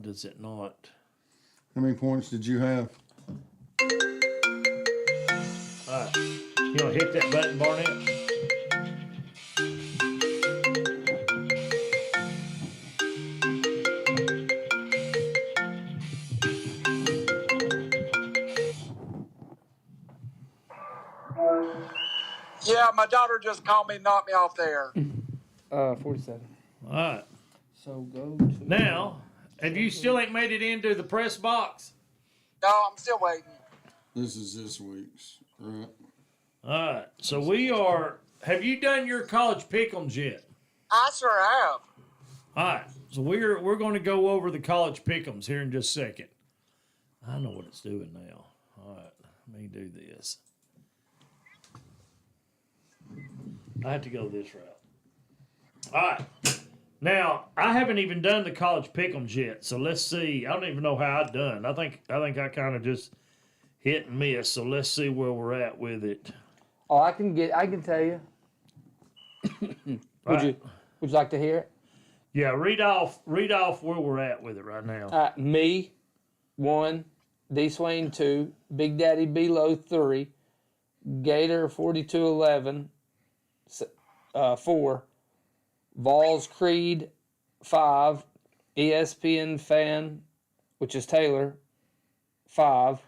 does it not? How many points did you have? You want to hit that button, Barnett? Yeah, my daughter just called me and knocked me off there. 47. All right. So go to. Now, have you still ain't made it into the press box? No, I'm still waiting. This is this week's. Right. All right. So we are. Have you done your college pick'ems yet? I sure have. All right. So we're going to go over the college pick'ems here in just a second. I know what it's doing now. All right. Let me do this. I have to go this route. All right. Now, I haven't even done the college pick'ems yet, so let's see. I don't even know how I done. I think I kind of just hit and miss. So let's see where we're at with it. Oh, I can tell you. Would you like to hear it? Yeah, read off where we're at with it right now. Me, 1, D Swain 2, Big Daddy B-Low 3, Gator 4211 4, Vols Creed 5, ESPN Fan, which is Taylor, 5.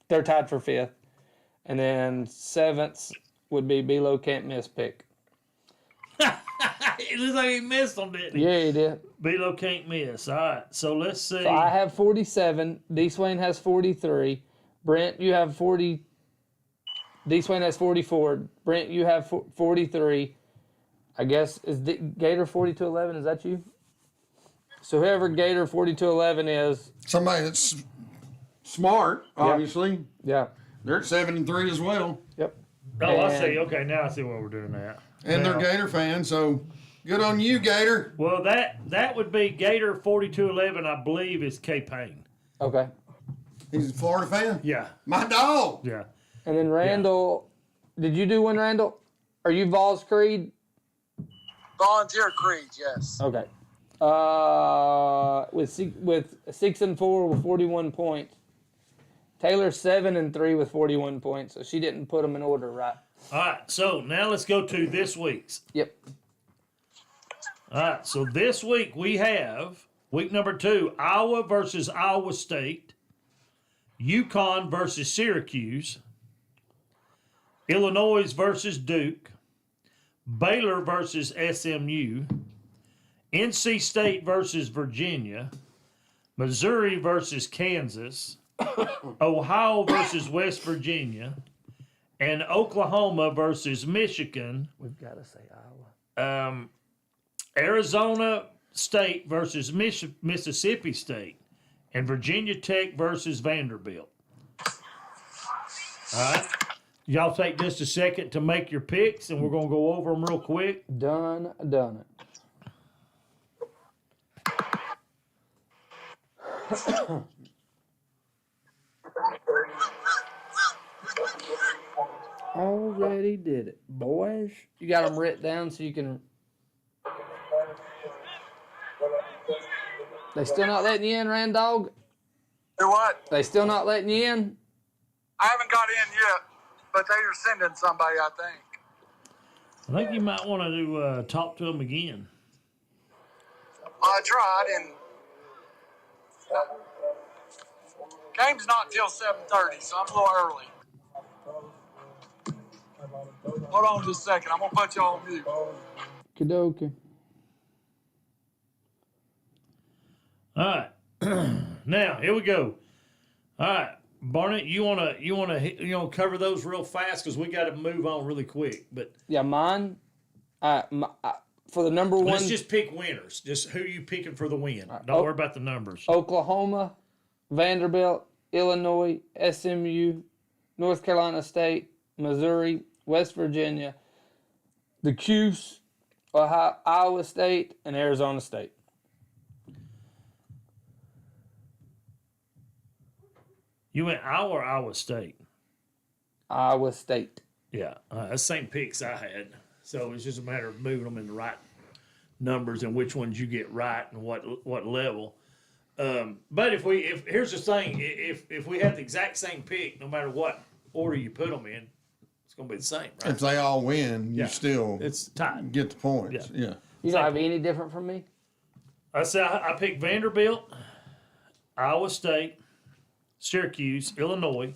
They're tied for 5th. And then 7th would be B-Low Can't Miss pick. It looks like he missed them, didn't he? Yeah, he did. B-Lo can't miss. All right, so let's see. So I have 47. D Swain has 43. Brent, you have 40. D Swain has 44. Brent, you have 43. I guess is Gator 4211. Is that you? So whoever Gator 4211 is. Somebody that's smart, obviously. Yeah. They're at 7-3 as well. Yep. Oh, I see. Okay, now I see why we're doing that. And Now- they're Gator fans, so good on you, Gator. Well, that would be Gator 4211, I believe, is K-Payne. Okay. He's a Florida fan. Yeah, My dog. yeah. And then Randall, did you do one, Randall? Are you Vols Creed? Volunteer Creed, yes. Okay. With 6 and 4 with 41 points. Taylor 7 and 3 with 41 points. So she didn't put them in order right. All right, so now let's go to this week's. Yep. All right, so this week we have week number 2, Iowa versus Iowa State, UConn versus Syracuse, Illinois versus Duke, Baylor versus SMU, NC State versus Virginia, Missouri versus Kansas, Ohio versus West Virginia, and Oklahoma versus Michigan. We've got to say Iowa. Arizona State versus Mississippi State, and Virginia Tech versus Vanderbilt. All right. Y'all take just a second to make your picks, and we're going to go over them real quick. Done it. Already did it, boys. You got them written down so you can. They still not letting you in, Randog? Do what? They still not letting you in? I haven't got in yet, but they are sending somebody, I think. I think you might want to talk to them again. I tried, and game's not till 7:30, so I'm a little early. Hold on just a second. I'm going to put you on mute. Kadoki. All right. Now, here we go. All right. Barnett, you wanna cover those real fast because we got to move on really quick. But Yeah, mine. For the number one, let's just pick winners. Just who you picking for the win. Don't worry about the numbers. Oklahoma, Vanderbilt, Illinois, SMU, North Carolina State, Missouri, West Virginia, the Cuse, Ohio, Iowa State, and Arizona State. You went Iowa State. Iowa State. Yeah, that's the same picks I had. So it's just a matter of moving them in the right numbers and which ones you get right and what level. But if here's the thing, if we had the exact same pick, no matter what order you put them in, it's going to be the same, right? If they all win, you Yeah. still It's tied. get the points. Yeah. You don't have any different from me? I said I picked Vanderbilt, Iowa State, Syracuse, Illinois,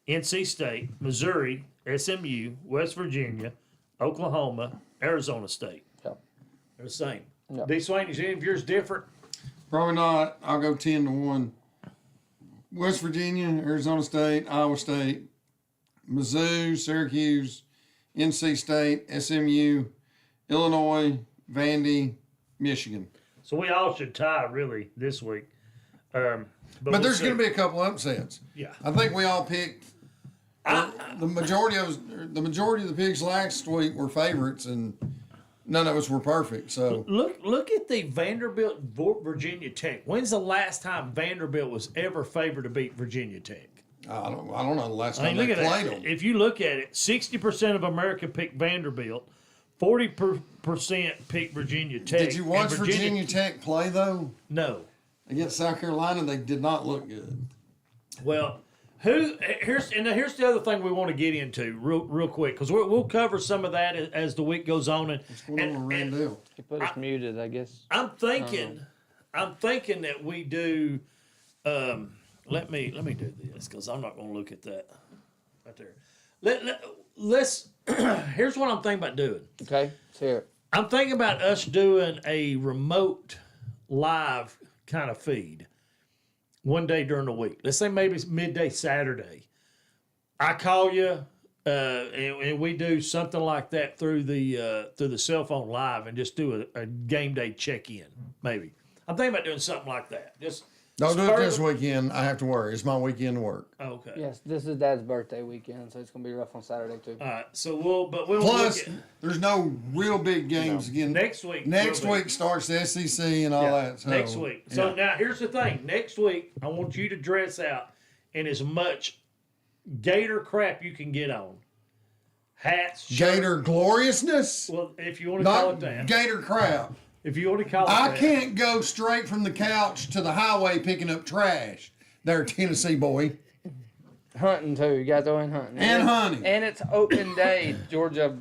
NC State, Missouri, SMU, West Virginia, Oklahoma, Arizona State. Yep. They're the same. Yep. D. Swain, is any of yours different? Probably not. I'll go 10-1. West Virginia, Arizona State, Iowa State, Mizzou, Syracuse, NC State, SMU, Illinois, Vandy, Michigan. So we all should tie really this week. But But there's going to be a couple upsets. Yeah. I think we all picked. The majority of the picks last week were favorites, and none of us were perfect. So Look at the Vanderbilt Virginia Tech. When's the last time Vanderbilt was ever favored to beat Virginia Tech? I don't know the last I time mean, they look at played that. them. If you look at it, 60% of America picked Vanderbilt, 40% picked Virginia Tech. Did you watch and Virginia Tech play though? No. Against South Carolina, they did not look good. Well, here's the other thing we want to get into real quick, because we'll cover some of that as the week goes on. What's going on with Randall? He put us muted, I guess. I'm thinking that we do. Let me do this, because I'm not going to look at that right there. Let's. Here's what I'm thinking about doing. Okay, let's hear it. I'm thinking about us doing a remote live kind of feed one day during the week. Let's say maybe it's midday Saturday. I call you, and we do something like that through the cell phone live, and just do a game day check in. Maybe I'm thinking about doing something like that. Just Don't do it this weekend. I have to worry. It's my weekend to work. okay. Yes, this is Dad's birthday weekend, so it's going to be rough on Saturday, too. All right. So we'll Plus, look at there's no real big games again. next week. Next we'll be- week starts the SEC and all that. So, Next week. So now here's the thing. Next week, I want you to dress out in as much Gator crap you can get on. Hats, shirts. Gator gloriousness, Well, if you want to call it not that. Gator crap. If you want to call it I that. can't go straight from the couch to the highway picking up trash. There, Tennessee boy. Hunting, too. You guys are in hunting. And hunting. And it's opening day, Georgia.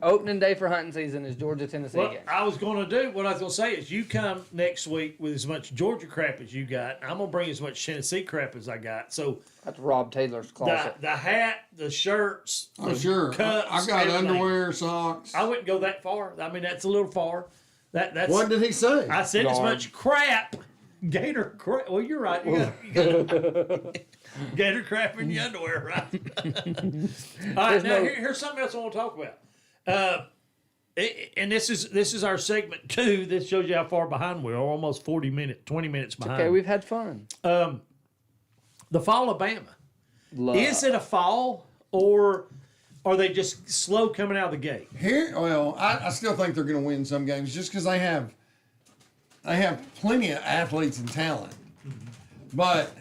Opening day for hunting season is Georgia-Tennessee Well, game. I was going to do, what I was going to say is you come next week with as much Georgia crap as you got. I'm going to bring as much Tennessee crap as I got. So That's Rob Taylor's closet. the hat, the shirts, Oh, the sure. cups, I got everything. underwear, socks. I wouldn't go that far. I mean, that's a little far. That's What did he say? I said as Yard. much crap. Gator crap. Well, you're right. You got Gator crap in your underwear, right? All right, now here's something else I want to talk about. And this is our segment 2. This shows you how far behind we are. Almost 20 minutes behind. Okay, we've had fun. The Fall Alabama. Love. Is it a fall, or are they just slow coming out of the gate? Well, I still think they're going to win some games just because they have plenty of athletes and talent. But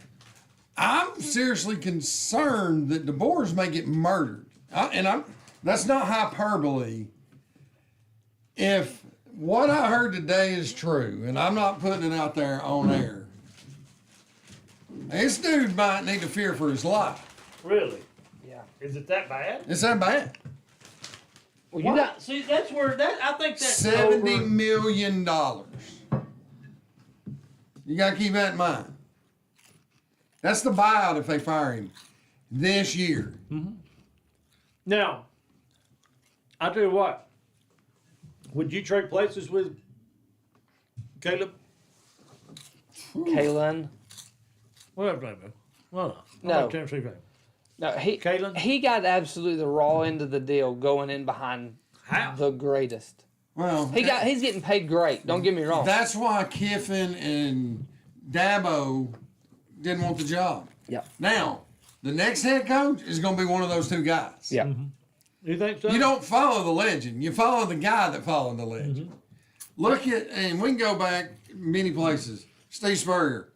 I'm seriously concerned that DeBoers may get murdered. That's not hyperbole. If what I heard today is true, and I'm not putting it out there on air, this dude might need to fear for his life. Really? Yeah. Is it that bad? It's that bad. Well, you got See, that's where I think that's $70 over. million. You got to keep that in mind. That's the buyout if they fire him this year. Now, I'll tell you what. Would you trade places with Caleb? Kalen. Whatever name is. Well, No. I'm not Tennessee fan. No, Kalen? he got absolutely the raw end of the deal going in behind How? the greatest. Well, He's getting paid great. Don't get me wrong. that's why Kiffin and Dabo didn't want the job. Yeah. Now, the next head coach is going to be one of those two guys. Yeah. You think so? You don't follow the legend. You follow the guy that followed the legend. Look at, and we can go back many places. Steve Spurrier.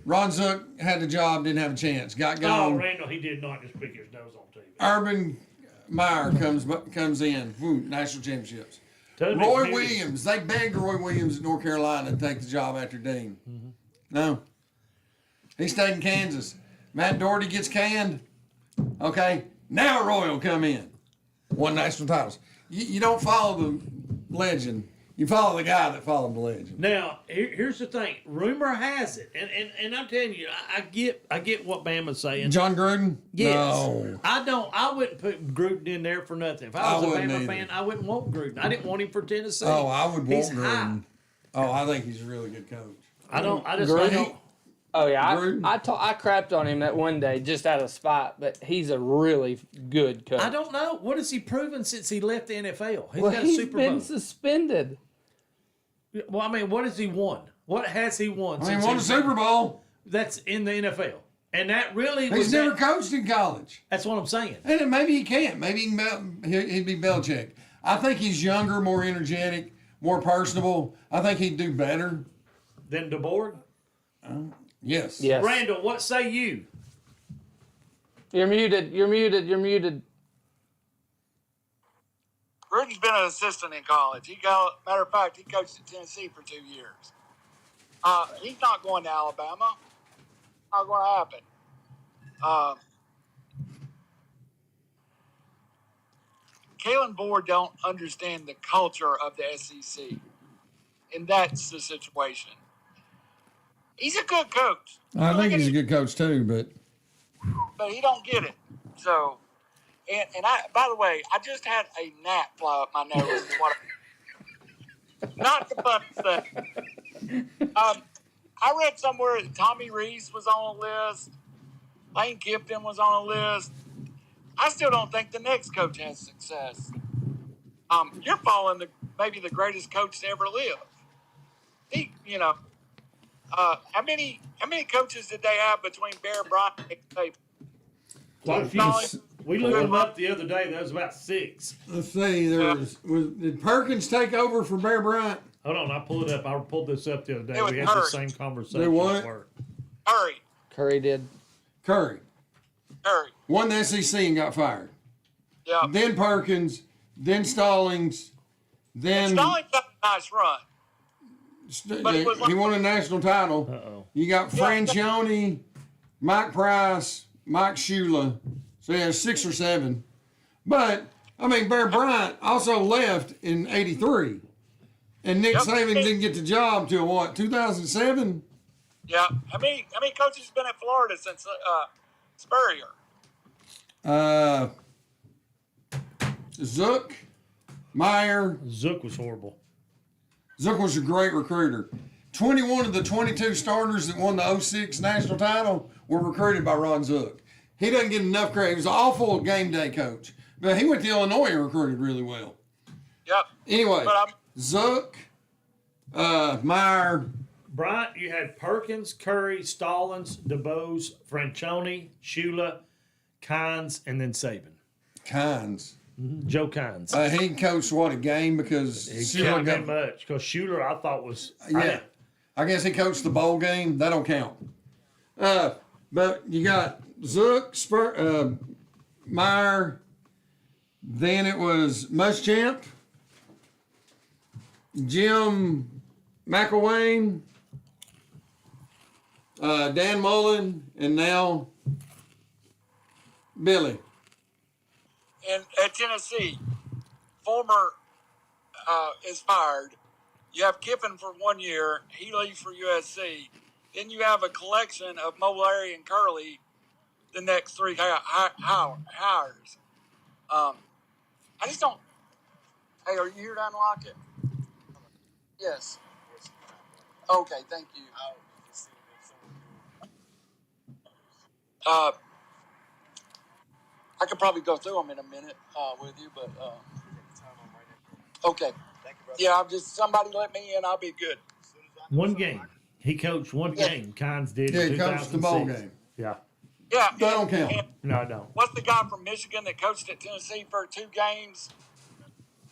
Ron Zook had the job, didn't have a chance. Got Oh, gone. Randall, he did not just pick his nose on TV. Urban Meyer comes in. Woo, national championships. Tell me Roy if he- Williams. They begged Roy Williams at North Carolina to take the job after Dean. No. He stayed in Kansas. Matt Doherty gets canned. Okay. Now Roy will come in. Won national titles. You don't follow the legend. You follow the guy that followed the legend. Now, here's the thing. Rumor has it, and I'm telling you, I get what Bama's saying. John Gruden? Yes. No. I wouldn't put Gruden in there for nothing. If I was a wouldn't Bama either. fan, I wouldn't want Gruden. I didn't want him for Tennessee. Oh, I would want He's Gruden. high. Oh, I think he's a really good coach. I Gruden? don't. Oh yeah, Gruden? I crapped on him that one day just out of spite, but he's a really good coach. I don't know. What has he proven since he left the NFL? He's well, got a he's Super been Bowl. suspended. Well, I mean, what has he won? What has he won? I mean, since won a he's Super Bowl. That's in the NFL, and that really He's was. never coached in college. That's what I'm saying. And then maybe he can't. Maybe he'd be Belichick. I think he's younger, more energetic, more personable. I think he'd do better. Then DeBoer. Yes. Yes. Randall, what say you? You're muted. You're muted. You're muted. Gruden's been an assistant in college. Matter of fact, he coached at Tennessee for 2 years. He's not going to Alabama. Not going to happen. Kalen Board don't understand the culture of the SEC, and that's the situation. He's a good coach. I think he's a good coach too, but He don't get it. So, and I, by the way, I just had a gnat fly up my nose. Not the fun stuff. I read somewhere that Tommy Rees was on a list. Lane Kiffin was on a list. I still don't think the next coach has success. You're following maybe the greatest coach to ever live. How many coaches did they have between Bear Bryant and Nick Saban? Quite a few. We looked them up the other day. There was about 6. let's see. Did Perkins take over for Bear Bryant? Hold on, I pulled it up. I pulled this up the other day. It was We had the Curry. same conversation. They what? at work. Curry. did. Curry Curry. won the SEC and got fired. Yeah. Then Perkins, then Stallings, then Stallings got a nice run. But he won a national title. Uh-oh. You got Francione, Mike Price, Mike Shula. So he has 6 or 7. But, I mean, Bear Bryant also left in 83. And Nick Saban didn't get the job till what, 2007? Yeah. How many coaches have been at Florida since Spurrier? Zook, Meyer. Zook was horrible. Zook was a great recruiter. 21 of the 22 starters that won the 06 national title were recruited by Ron Zook. He doesn't get enough credit. He was an awful game day coach. But he went to Illinois and recruited really well. Yep. Anyway, Zook, Meyer. Bryant, you had Perkins, Curry, Stallings, DeBose, Francione, Shula, Kynes, and then Saban. Kynes. Joe Kynes. He coached what, a game because He Shula couldn't get much because Schuler I thought was I guess he coached the bowl game. That don't count. But you got Zook, Meyer. Then it was Muschamp, Jim McElwain, Dan Mullen, and now Billy. And at Tennessee, former is fired. You have Kiffin for 1 year. He leaves for USC. Then you have a collection of Molari and Curley the next 3 hires. I just don't. Hey, are you here to unlock it? Yes. Okay, thank you. I could probably go through them in a minute with you, but okay. Yeah, I'm just somebody let me in. I'll be good. one game. He coached one game. Kynes did. Yeah, in he coached the bowl 2006. game. Yeah. Yeah, That don't count. No, I don't. What's the guy from Michigan that coached at Tennessee for 2 games?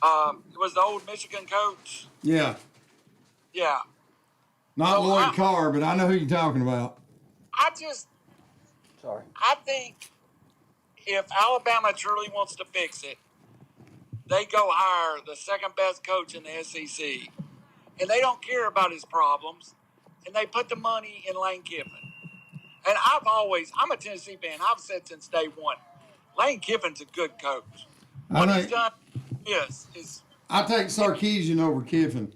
It was the old Michigan coach. Yeah. Yeah. Not So Lloyd Carr, but I know who you're talking about. I think if Alabama truly wants to fix it, they go hire the second best coach in the SEC, and they don't care about his problems, and they put the money in Lane Kiffin. And I'm a Tennessee fan. I've said since day one, Lane Kiffin's a good coach. I What he's think done is I take Sarkeesian over Kiffin.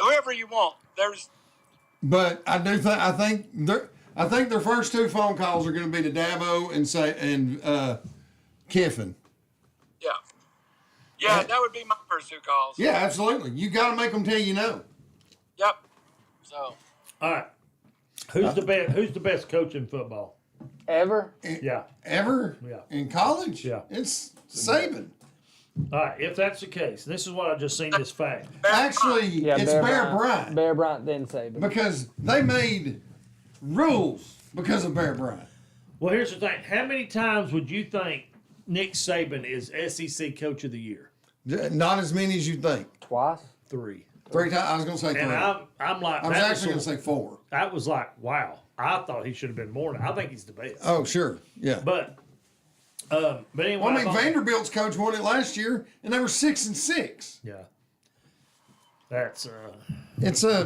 whoever you want. But I think their first two phone calls are going to be to Dabo and Kiffin. Yeah, that would be my first two calls. Yeah, absolutely. You got to make them tell you no. Yep. So. All right. Who's the best coach in football? Ever? Yeah. Ever? Yeah. In college? Yeah. It's Saban. All right. If that's the case, this is what I just seen this fact. Actually, Yeah, it's Bear Bryant. Bear Bryant didn't say it. Because they made rules because of Bear Bryant. Well, here's the thing. How many times would you think Nick Saban is SEC Coach of the Year? Not as many as you think. Twice? 3. 3 times. I was going to say 3. And I'm like, I was actually going to say 4. That was like, wow. I thought he should have been more. I think he's the best. Oh, sure. Yeah. But anyway. Well, I mean, Vanderbilt's coach won it last year, and they were 6-6. Yeah. That's It's a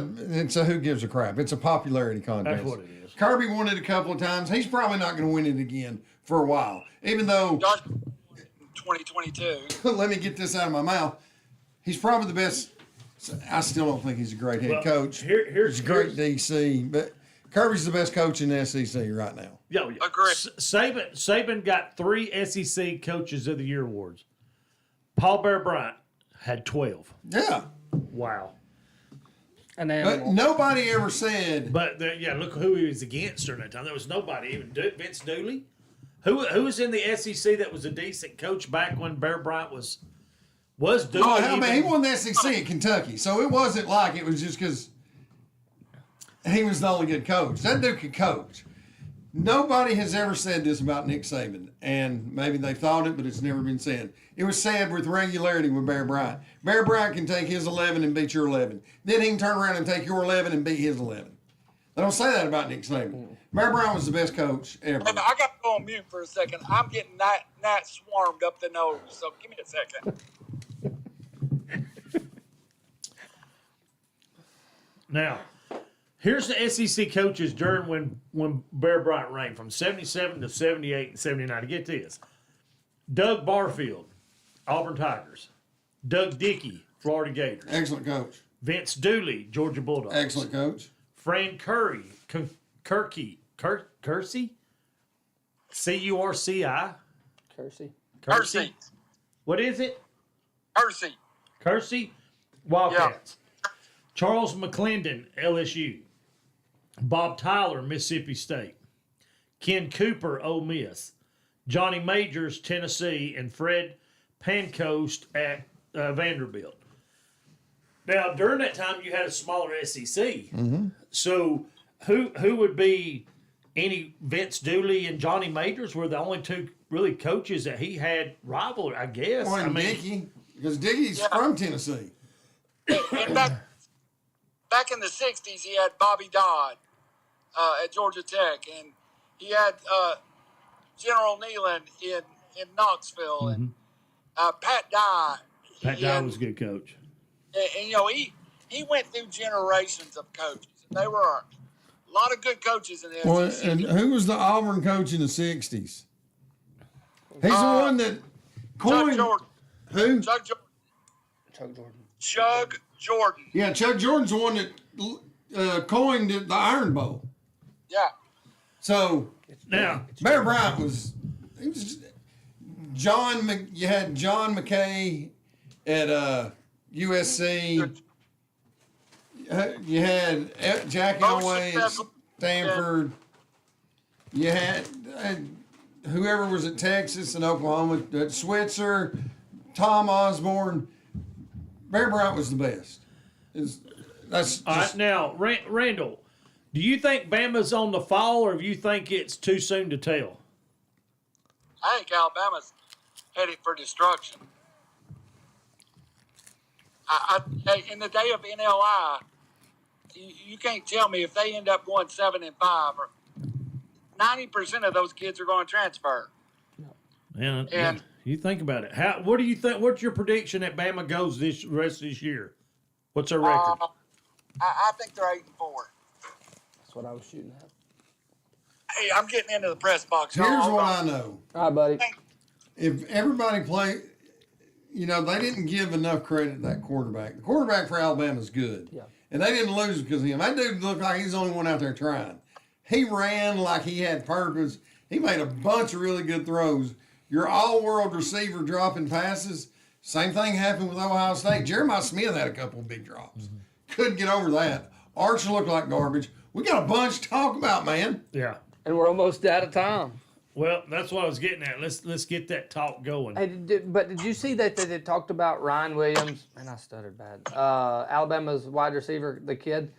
who gives a crap. It's a popularity contest. That's what it is. Kirby won it a couple of times. He's probably not going to win it again for a while. Even though, 2022. let me get this out of my mouth, he's probably the best. I still don't think he's a great head coach. He's a great DC, but Kirby's the best coach in the SEC right now. Yeah. Agree. Saban got 3 SEC Coaches of the Year awards. Paul Bear Bryant had 12. Yeah. Wow. An But animal. nobody ever said. But look who he was against during that time. There was nobody, even Vince Dooley. Who was in the SEC that was a decent coach back when Bear Bryant was Dooley? Oh, hell, man, he won the SEC at Kentucky, so it wasn't like it was just because he was the only good coach. That dude could coach. Nobody has ever said this about Nick Saban, and maybe they thought it, but it's never been said. It was said with regularity with Bear Bryant. Bear Bryant can take his 11 and beat your 11. Then he can turn around and take your 11 and beat his 11. They don't say that about Nick Saban. Bear Bryant was the best coach ever. Hey, I got to go on mute for a second. I'm getting that swarmed up the nose, so give me a second. Now, here's the SEC coaches during when Bear Bryant reigned from 77 to 78 and 79. To get this, Doug Barfield, Auburn Tigers. Doug Dickey, Florida Gators. Excellent coach. Vince Dooley, Georgia Bulldogs. Excellent coach. Fran Curry, Kersey, Curci, Kersey. Percy. What is it? Percy. Kersey, Wildcats. Charles McClendon, LSU. Bob Tyler, Mississippi State. Ken Cooper, Ole Miss. Johnny Majors, Tennessee, and Fred Pancoast at Vanderbilt. Now, during that time, you had a smaller SEC. Mm-hmm. So, who would be any Vince Dooley and Johnny Majors were the only two really coaches that he had rivaled, I guess. Or Dickey, because Dickey's from Tennessee. And back in the 60s, he had Bobby Dodd at Georgia Tech, and he had General Nealon in Knoxville, and Pat Dye. Pat Dye was a good coach. And he went through generations of coaches. And there were a lot of good coaches in the Well, SEC. and who was the Auburn coach in the 60s? He's the one that coined. Chuck Jordan. Who? Chuck Jordan. Chuck Jordan. Chuck Jordan. Yeah, Chuck Jordan's the one that coined the Iron Bowl. Yeah. So Now, Bear Bryant was you had John McKay at USC. You had Jackie Elway at Stanford. You had whoever was at Texas and Oklahoma, Switzer, Tom Osborne. Bear Bryant was the best. That's all right, now, Randall, do you think Bama's on the fall, or do you think it's too soon to tell? I think Alabama's headed for destruction. In the day of NLI, you can't tell me if they end up going 7-5, or 90% of those kids are going to transfer. And you think about it. What do you think? What's your prediction that Bama goes this rest of this year? What's their record? I think they're 8-4. That's what I was shooting at. Hey, I'm getting into the press box. y'all. Here's Hold what on. I know. All right, buddy. If everybody play, you know, they didn't give enough credit to that quarterback. The quarterback for Alabama is good. Yeah. And they didn't lose because of him. That dude looked like he's the only one out there trying. He ran like he had purpose. He made a bunch of really good throws. Your all-world receiver dropping passes. Same thing happened with Ohio State. Jeremiah Smith had a couple of big drops. Couldn't get over that. Archer looked like garbage. We got a bunch to talk about, man. Yeah. And we're almost out of time. Well, that's what I was getting at. Let's get that talk going. Hey, but did you see that they talked about Ryan Williams? And I stuttered bad. Alabama's wide receiver, the kid,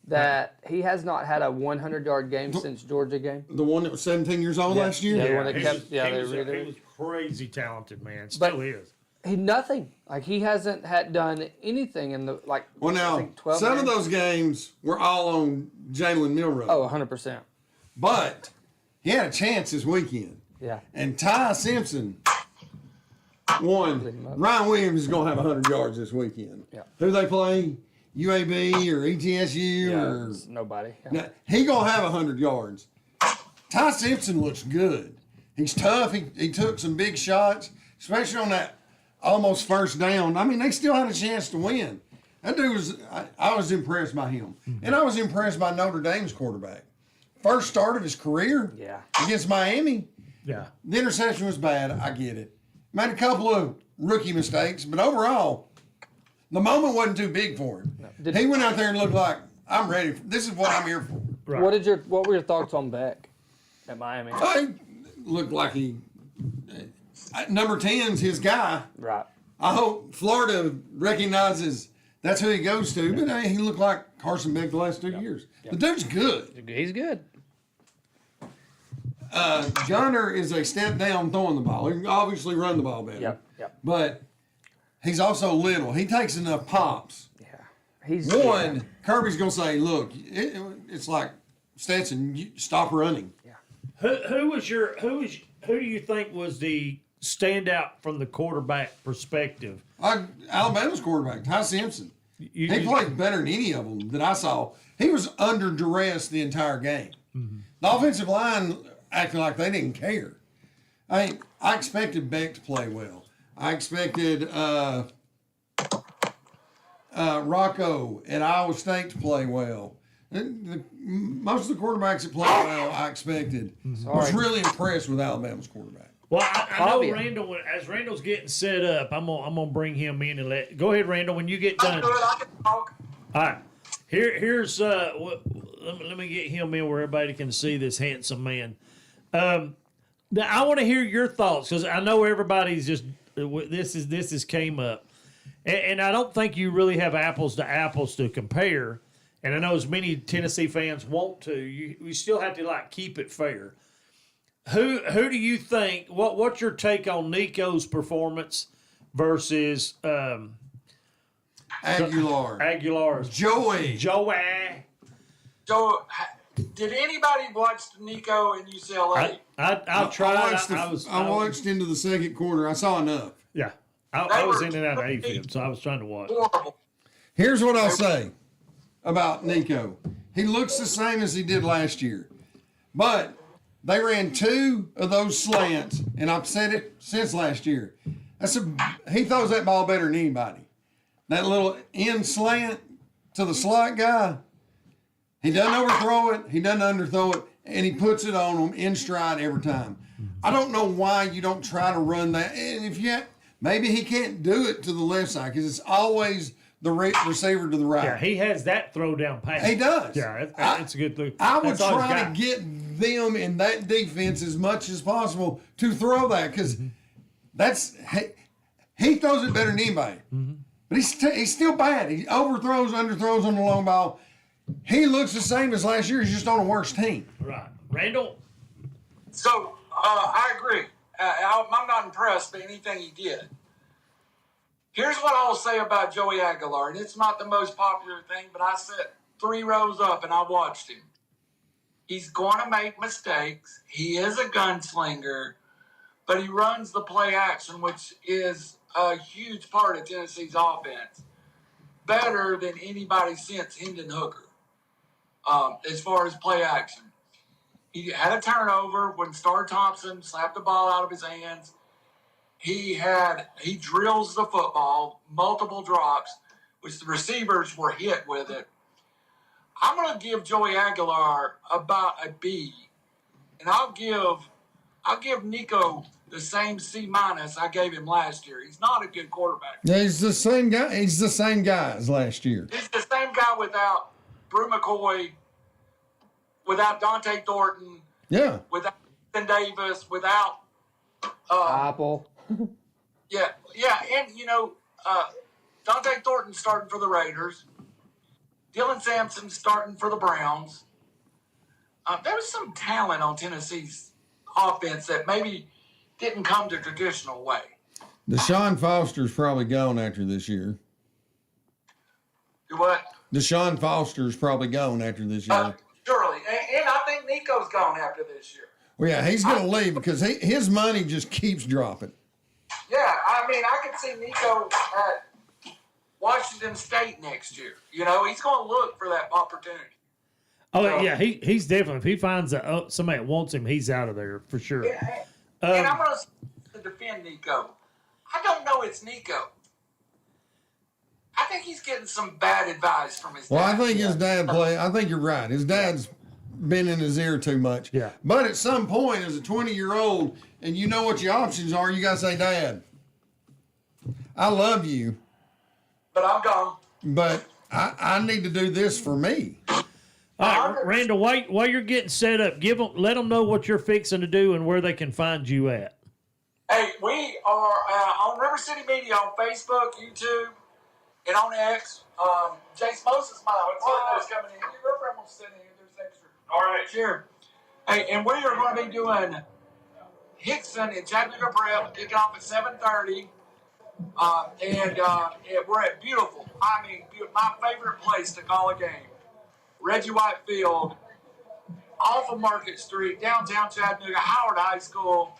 that he has not had a 100-yard game since Georgia game. The one that was 17 years old last year? Yeah, the one that he kept. was, Yeah, he they was, really. he was crazy talented, man. Still is. He nothing. Like he hasn't had done anything in the like. Well, I now, think 12 some of games. those games were all on Jalen Milroe. Oh, 100%. But he had a chance this weekend. Yeah. And Ty Simpson won. Ryan Williams is going to have 100 yards this weekend. Yeah. Who they play? UAB or ETSU? Yeah, Or it's nobody. Yeah. Now, he going to have 100 yards. Ty Simpson looks good. He's tough. He took some big shots, especially on that almost first down. I mean, they still had a chance to win. That dude was, I was impressed by him. And I was impressed by Notre Dame's quarterback. First start of his career Yeah. against Miami. Yeah. The interception was bad. I get it. Made a couple of rookie mistakes, but overall, the moment wasn't too big for him. He went out there and looked like, I'm ready. This is what I'm here for. Right. What were your thoughts on Beck at Miami? I looked like he, number 10's his guy. Right. I hope Florida recognizes that's who he goes to, but hey, he looked like Carson Beck the last 2 years. The dude's good. He's good. Gunner is a step down throwing the ball. He can obviously run the ball better. Yep. But he's also little. He takes enough pops. Yeah. He's One, Kirby's going to say, look, it's like Stetson, you stop running. Who do you think was the standout from the quarterback perspective? Alabama's quarterback, Ty Simpson. He played better than any of them that I saw. He was under duress the entire game. Mm-hmm. The offensive line acting like they didn't care. I expected Beck to play well. I expected Rocco at Iowa State to play well. Most of the quarterbacks that played well, I expected. I was really impressed with Alabama's quarterback. Well, I know Fabio. Randall. As Randall's getting set up, I'm gonna bring him in and go ahead, Randall. When you get I'm done, good. I can talk. all right. Here's let me get him in where everybody can see this handsome man. Now I want to hear your thoughts because I know everybody's just this is came up, and I don't think you really have apples to compare. And I know as many Tennessee fans want to, you still have to like keep it fair. Who do you think? What's your take on Nico's performance versus Aguilar's. Aguilar's? Joey. So, did anybody watch Nico in UCLA? I tried. I watched into the second quarter. I saw enough. Yeah, I was in and out of AFib, so I was trying to watch. Horrible. Here's what I'll say about Nico. He looks the same as he did last year. But they ran 2 of those slants, and I've said it since last year. He throws that ball better than anybody. That little in slant to the slot guy, he doesn't overthrow it, he doesn't underthrow it, and he puts it on him in stride every time. I don't know why you don't try to run that. And if you maybe he can't do it to the left side because it's always the receiver to the right. Yeah, he has that throw down pass. He does. Yeah, it's a good thing. I would That's all he's try got. to get them in that defense as much as possible to throw that because he throws it better than anybody. But he's still bad. He overthrows, underthrows on the long ball. He looks the same as last year. He's just on a worse team. Right, Randall. So, I agree. I'm not impressed by anything he did. Here's what I'll say about Joey Aguilar, and it's not the most popular thing, but I sat 3 rows up and I watched him. He's going to make mistakes. He is a gunslinger, but he runs the play action, which is a huge part of Tennessee's offense, better than anybody since Hendon Hooker as far as play action. He had a turnover when Star Thompson slapped the ball out of his hands. He drills the football, multiple drops, which the receivers were hit with it. I'm going to give Joey Aguilar about a B, and I'll give Nico the same C- I gave him last year. He's not a good quarterback. Yeah, he's the same guy. He's the same guy as last year. He's the same guy without Brew McCoy, without Dante Thornton, Yeah. without Ben Davis, without Apple. yeah, and Dante Thornton starting for the Raiders, Dylan Sampson starting for the Browns. There was some talent on Tennessee's offense that maybe didn't come the traditional way. Deshaun Foster's probably gone after this year. Do what? Deshaun Foster's probably gone after this year. Surely, and I think Nico's gone after this year. Well, yeah, he's going to leave because his money just keeps dropping. Yeah, I mean, I could see Nico at Washington State next year. He's going to look for that opportunity. Oh yeah, he's definitely. If he finds somebody that wants him, he's out of there for sure. And I'm going to defend Nico. I don't know it's Nico. I think he's getting some bad advice from his dad. Well, I think his dad I think you're right. His dad's been in his ear too much. Yeah. But at some point, as a 20-year-old, and you know what your options are, you got to say, Dad, I love you, But I'm gone. but I need to do this for me. All right, Randall, while you're getting set up, let them know what you're fixing to do and where they can find you at. Hey, we are on River City Media on Facebook, YouTube, and on X. Jace Moses, my partner, is coming in. Your girlfriend will sit in here. There's extra. All right, sure. Hey, and we are going to be doing Hickson and Chattanooga Prep, kicking off at 7:30. We're at beautiful, my favorite place to call a game. Reggie White Field, off of Market Street, downtown Chattanooga, Howard High School.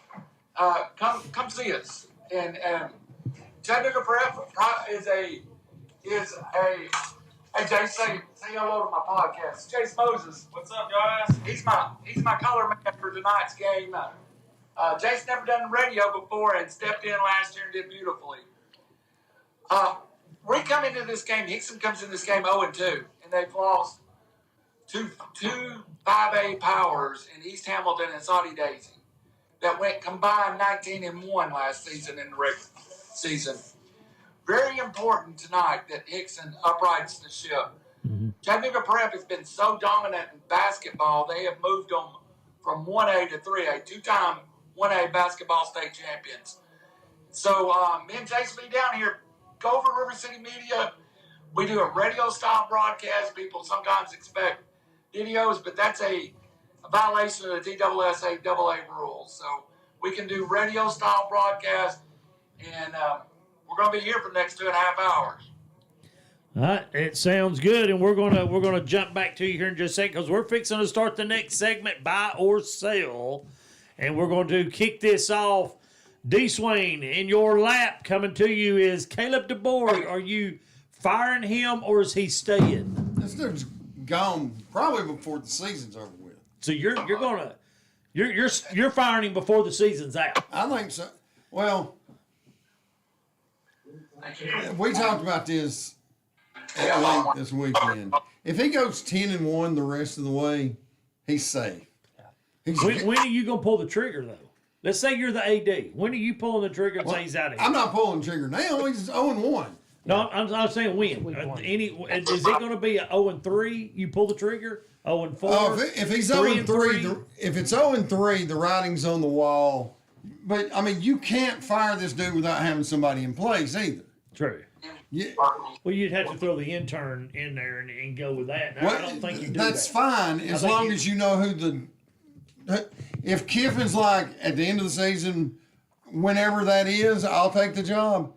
Come see us. And Chattanooga Prep is a hey Jay, say hello to my podcast. Jace Moses. What's up, guys? He's my color man for tonight's game. Jay's never done radio before and stepped in last year and did beautifully. We come into this game, Hickson comes in this game 0-2, and they've lost two 5A powers in East Hamilton and Saudi Daisy that went combined 19-1 last season in the regular season. Very important tonight that Hickson uprights the ship. Mm-hmm. Chattanooga Prep has been so dominant in basketball, they have moved them from 1A to 3A, two-time 1A basketball state champions. So me and Jason be down here, go over River City Media. We do a radio-style broadcast. People sometimes expect videos, but that's a violation of the DSSA rules. So we can do radio-style broadcast, and we're going to be here for the next 2.5 hours. All right, it sounds good, and we're gonna jump back to you here in just a second because we're fixing to start the next segment, buy or sell, and we're going to kick this off. D. Swain, in your lap, coming to you is Caleb DeBoer. Are you firing him or is he staying? This dude's gone probably before the season's over with. So you're firing him before the season's out. I think so. Well, we talked about this at length this weekend. If he goes 10-1 the rest of the way, he's safe. When are you gonna pull the trigger though? Let's say you're the AD. When are you pulling the trigger and say he's out of here? I'm not pulling the trigger now. He's 0-1. No, I'm saying when. Is it going to be a 0-3? You pull the trigger. 0-4. Oh, if he's 0-3, if it's 0-3, the writing's on the wall. But I mean, you can't fire this dude without having somebody in place either. True. Yeah. Well, you'd have to throw the intern in there and go with that. I don't think you do that's that. fine as long as you know who the. If Kiffin's like at the end of the season, whenever that is, I'll take the job.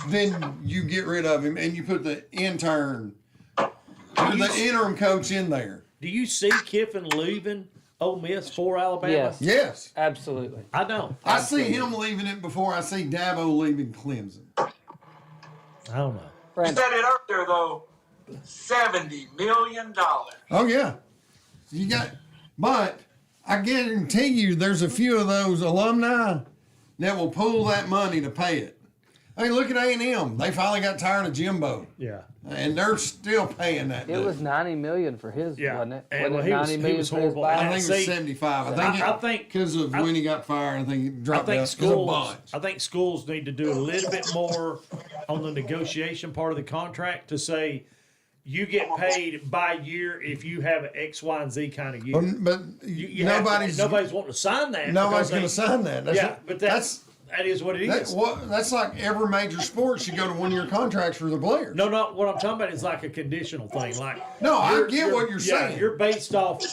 Then you get rid of him and you put the intern, the interim coach in there. Do you see Kiffin leaving Ole Miss for Alabama? Yes. Yes. Absolutely. I don't. I see him leaving it before I see Dabo leaving Clemson. I don't know. You said it earlier, though, $70 million. Oh, yeah. But I guarantee you there's a few of those alumni that will pool that money to pay it. I mean, look at A&M. They finally got tired of Jimbo. Yeah. And they're still paying that It dude. was $90 million for his, Yeah. wasn't it? And, Wasn't well, it he $90 million was for his horrible. buyout? I think it was See, 75. I think because of when he got fired, I think it dropped out. I think schools need to do a little bit more on the negotiation part of the contract to say you get paid by year if you have an X, Y, and Z kind of year. But Nobody's wanting to sign that. nobody's because going to sign that. That's Yeah, what- but that is what it is. That's like every major sport should go to 1 year contracts for the players. No, what I'm talking about is like a conditional thing. Like No, I get what you're saying. You're based off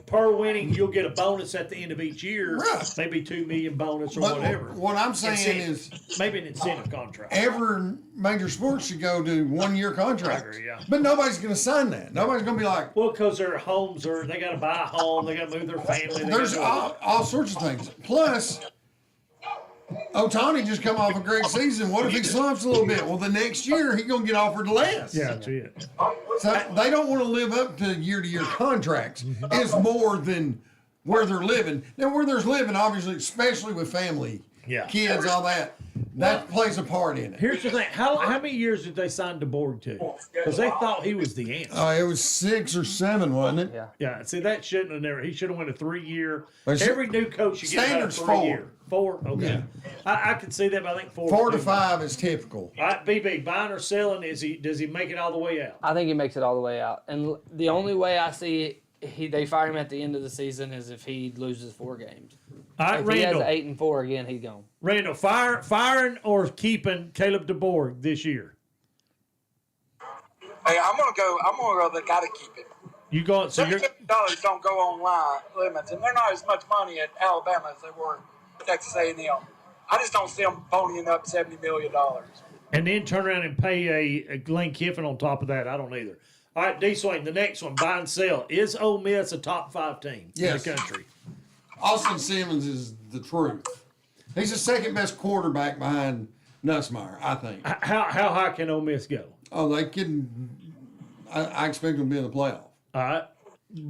per winning. You'll get a bonus at the end of each year, Right. maybe $2 million bonus or But whatever. what I'm saying is Maybe an incentive contract. every major sport should go to 1 year contracts. I agree, yeah. But nobody's going to sign that. Nobody's going to be like, Well, because their homes they got to buy a home, they got to move their family. there's all sorts of things. Plus, Otani just come off a great season. What if he slumps a little bit? Well, the next year he's gonna get offered less. Yeah, that's it. So they don't want to live up to year contracts. It's more than where they're living. Now, where there's living, obviously, especially with family, Yeah. kids, all that, that plays a part in it. Here's the thing: how many years did they sign DeBorg to? Because they thought he was the answer. It was 6 or 7, wasn't it? Yeah. Yeah, see that shouldn't have never. He should have went a 3-year. But Every new coach should get about a standard's 3-year. 4. Okay, I can see that, but I think 4. 4 to is 5 is typical. All right, BB, buying or selling? Does he make it all the way out? I think he makes it all the way out. And the only way I see they fire him at the end of the season is if he loses 4 games. All right, If he has Randall. 8-4 again, he's gone. Randall, firing or keeping Caleb DeBorg this year? Hey, I'm gonna go. They gotta keep it. You going? So you're $70 don't go online limits, and they're not as much money at Alabama as they were at Texas A&M. I just don't see them ponying up $70 million. and then turn around and pay a Lane Kiffin on top of that. I don't either. All right, D Swain, the next one, buy and sell. Is Ole Miss a top 5 team Yes. in the country? Austin Simmons is the truth. He's the second best quarterback behind Nussmeier, I think. How high can Ole Miss go? Oh, they can. I expect them to be in the playoff. All right.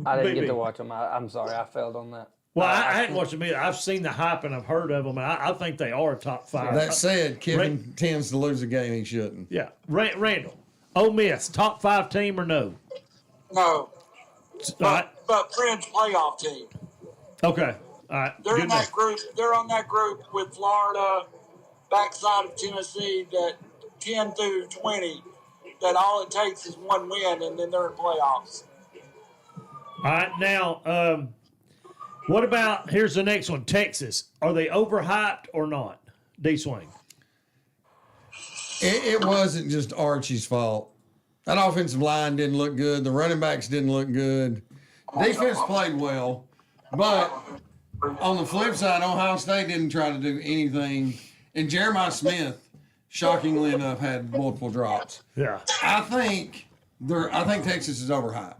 I didn't BB. get to watch him. I'm sorry. I failed on that. Well, I hadn't watched them either. I've seen the hype and I've heard of them, and I think they are a top 5. That said, Kevin tends to lose a game he shouldn't. Yeah. Randall, Ole Miss, top 5 team or no? No, All right. but Fringe playoff team. Okay. All right. They're Good in that enough. group. They're on that group with Florida, backside of Tennessee, that 10 through 20. That all it takes is 1 win, and then they're in playoffs. All right. Now, what about, here's the next one, Texas. Are they overhyped or not? D Swain. It wasn't just Archie's fault. That offensive line didn't look good. The running backs didn't look good. Defense played well. But on the flip side, Ohio State didn't try to do anything. And Jeremiah Smith, shockingly enough, had multiple drops. Yeah. I think Texas is overhyped.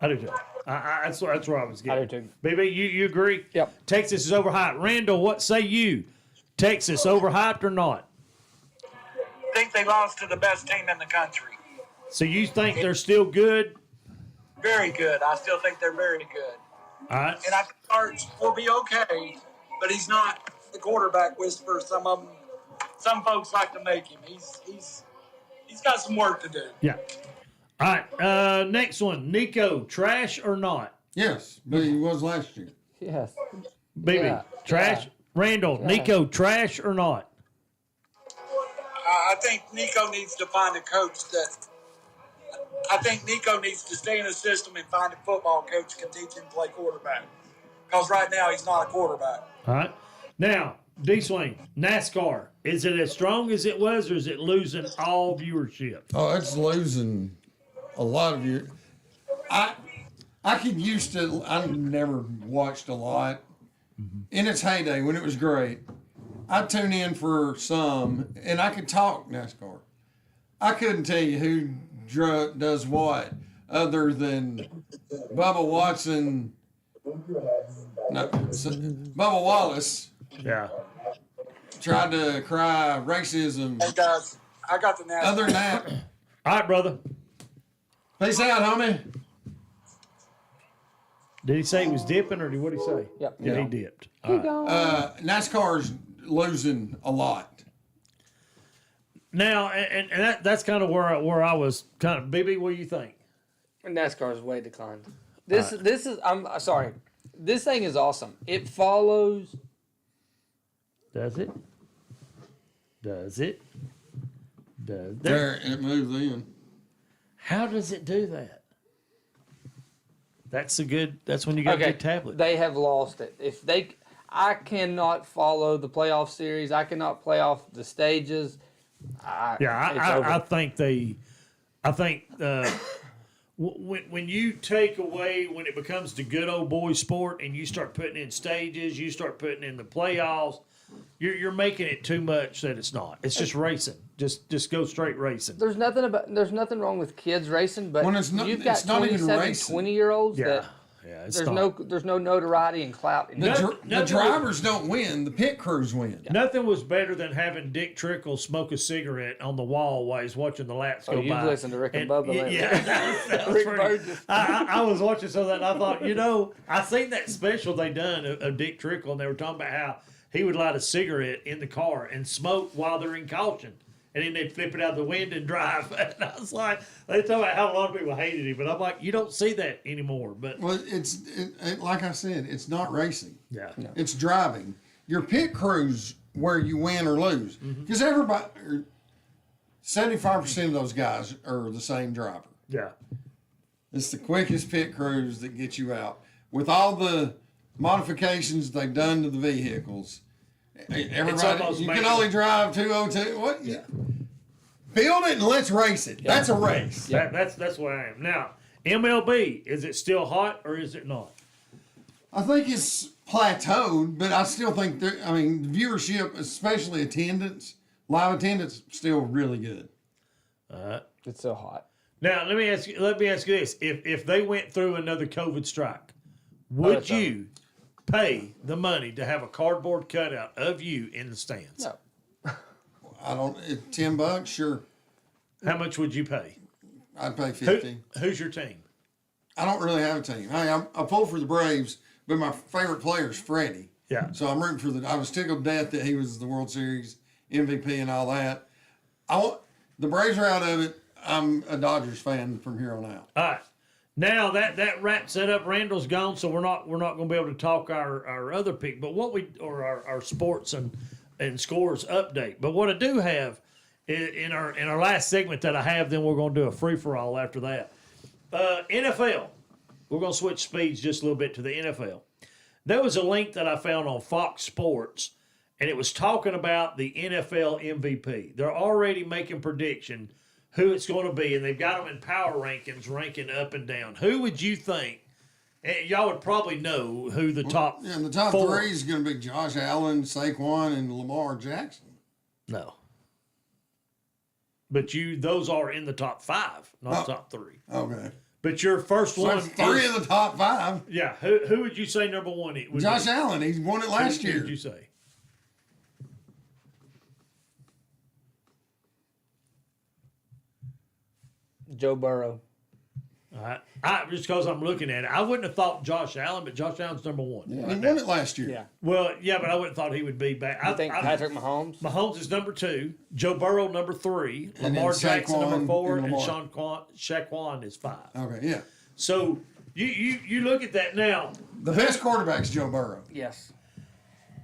I do too. That's where I was getting. I do too. BB, you agree? Yep. Texas is overhyped. Randall, what say you? Texas overhyped or not? I think they lost to the best team in the country. So you think they're still good? Very good. I still think they're very good. All right. And I think Arch will be okay, but he's not the quarterback whisperer. Some folks like to make him. He's got some work to do. Yeah. All right. Next one. Nico, trash or not? Yes, but he was last year. Yes. BB, Yeah. trash. Yeah. Randall, Nico, trash or not? I think Nico needs to find a coach that. I think Nico needs to stay in the system and find a football coach who can teach him to play quarterback. Because right now he's not a quarterback. All right. Now, D Swain, NASCAR, is it as strong as it was, or is it losing all viewership? Oh, it's losing a lot of your. I could used to. I never watched a lot. In its heyday, when it was great, I'd tune in for some, and I could talk NASCAR. I couldn't tell you who does what, other than Bubba Watson. No, Bubba Wallace Yeah. tried to cry racism. Hey guys, I got the national. Other than that, All right, brother. peace out, homie. Did he say he was dipping, or what did he say? Yep. Yeah, Yeah. he dipped. Keep going. NASCAR's losing a lot. Now, and that's kind of where I was kind of. BB, what do you think? NASCAR's way declined. This is. I'm sorry. This thing is awesome. It follows. Does it? Does it? Does There, it moves in. How does it do that? That's when you got a good tablet. They have lost it. I cannot follow the playoff series. I cannot play off the stages. I think when you take away, when it becomes the good old boy sport and you start putting in stages, you start putting in the playoffs, you're making it too much that it's not. It's just racing. Just go straight racing. There's nothing wrong with kids racing, but When it's not- you've got it's not even 27, racing. 20-year-olds that It's there's no notoriety and clout. In The drivers don't win. The pit crews win. Nothing was better than having Dick Trickle smoke a cigarette on the wall while he's watching the laps go you've by. listened to Rick and Bubba lately. Yeah, that was Rick pretty. Burgess. I was watching some of that, and I thought, I seen that special they done of Dick Trickle, and they were talking about how he would light a cigarette in the car and smoke while they're in caution. And then they'd flip it out the wind and drive. And I was like, they talk about how a lot of people hated him, but I'm like, you don't see that anymore. But Well, like I said, it's not racing. yeah. It's driving. Your pit crews where you win or lose. Because 75% of those guys are the same driver. Yeah. It's the quickest pit crews that get you out. With all the modifications they've done to the vehicles, everybody, almost you making- can only drive 202. What? Yeah. Build it and let's race it. That's a race. That's where I am. Now, MLB, is it still hot or is it not? I think it's plateaued, but I still think viewership, especially attendance, live attendance, still really good. It's so hot. Now, let me ask you this. If they went through another COVID strike, would you pay the money to have a cardboard cutout of you in the stands? No. $10, sure. How much would you pay? I'd pay 50. Who's your team? I don't really have a team. I pull for the Braves, but my favorite player is Freddie. Yeah. So I'm rooting for I was tickled to death that he was the World Series MVP and all that. The Braves are out of it. I'm a Dodgers fan from here on out. All right. Now that wraps it up. Randall's gone, so we're not going to be able to talk our other pick, but our sports and scores update. But what I do have in our last segment that I have, then we're going to do a free for all after that. NFL. We're going to switch speeds just a little bit to the NFL. There was a link that I found on Fox Sports, and it was talking about the NFL MVP. They're already making prediction who it's going to be, and they've got them in power rankings, ranking up and down. Who would you think? And y'all would probably know who the top. Yeah, and the top four. three is going to be Josh Allen, Saquon, and Lamar Jackson. No. But those are in the top five, not top three. Okay. But your first So one that's three is, of the top five. yeah. Who would you say number one? Would Josh be? Allen, he's won it last Who year. would you say? Joe Burrow. All right. Just because I'm looking at it, I wouldn't have thought Josh Allen, but Josh Allen's number one. Yeah, right he now. won it last year. Yeah. Well, yeah, but I wouldn't have thought he would be back. I think Patrick Mahomes. Mahomes is number two, Joe Burrow number three, And then Lamar Jackson number Saquon four, and and Lamar. Shaquan is five. Okay, yeah. So you look at that now. The best quarterback's Joe Burrow. Yes.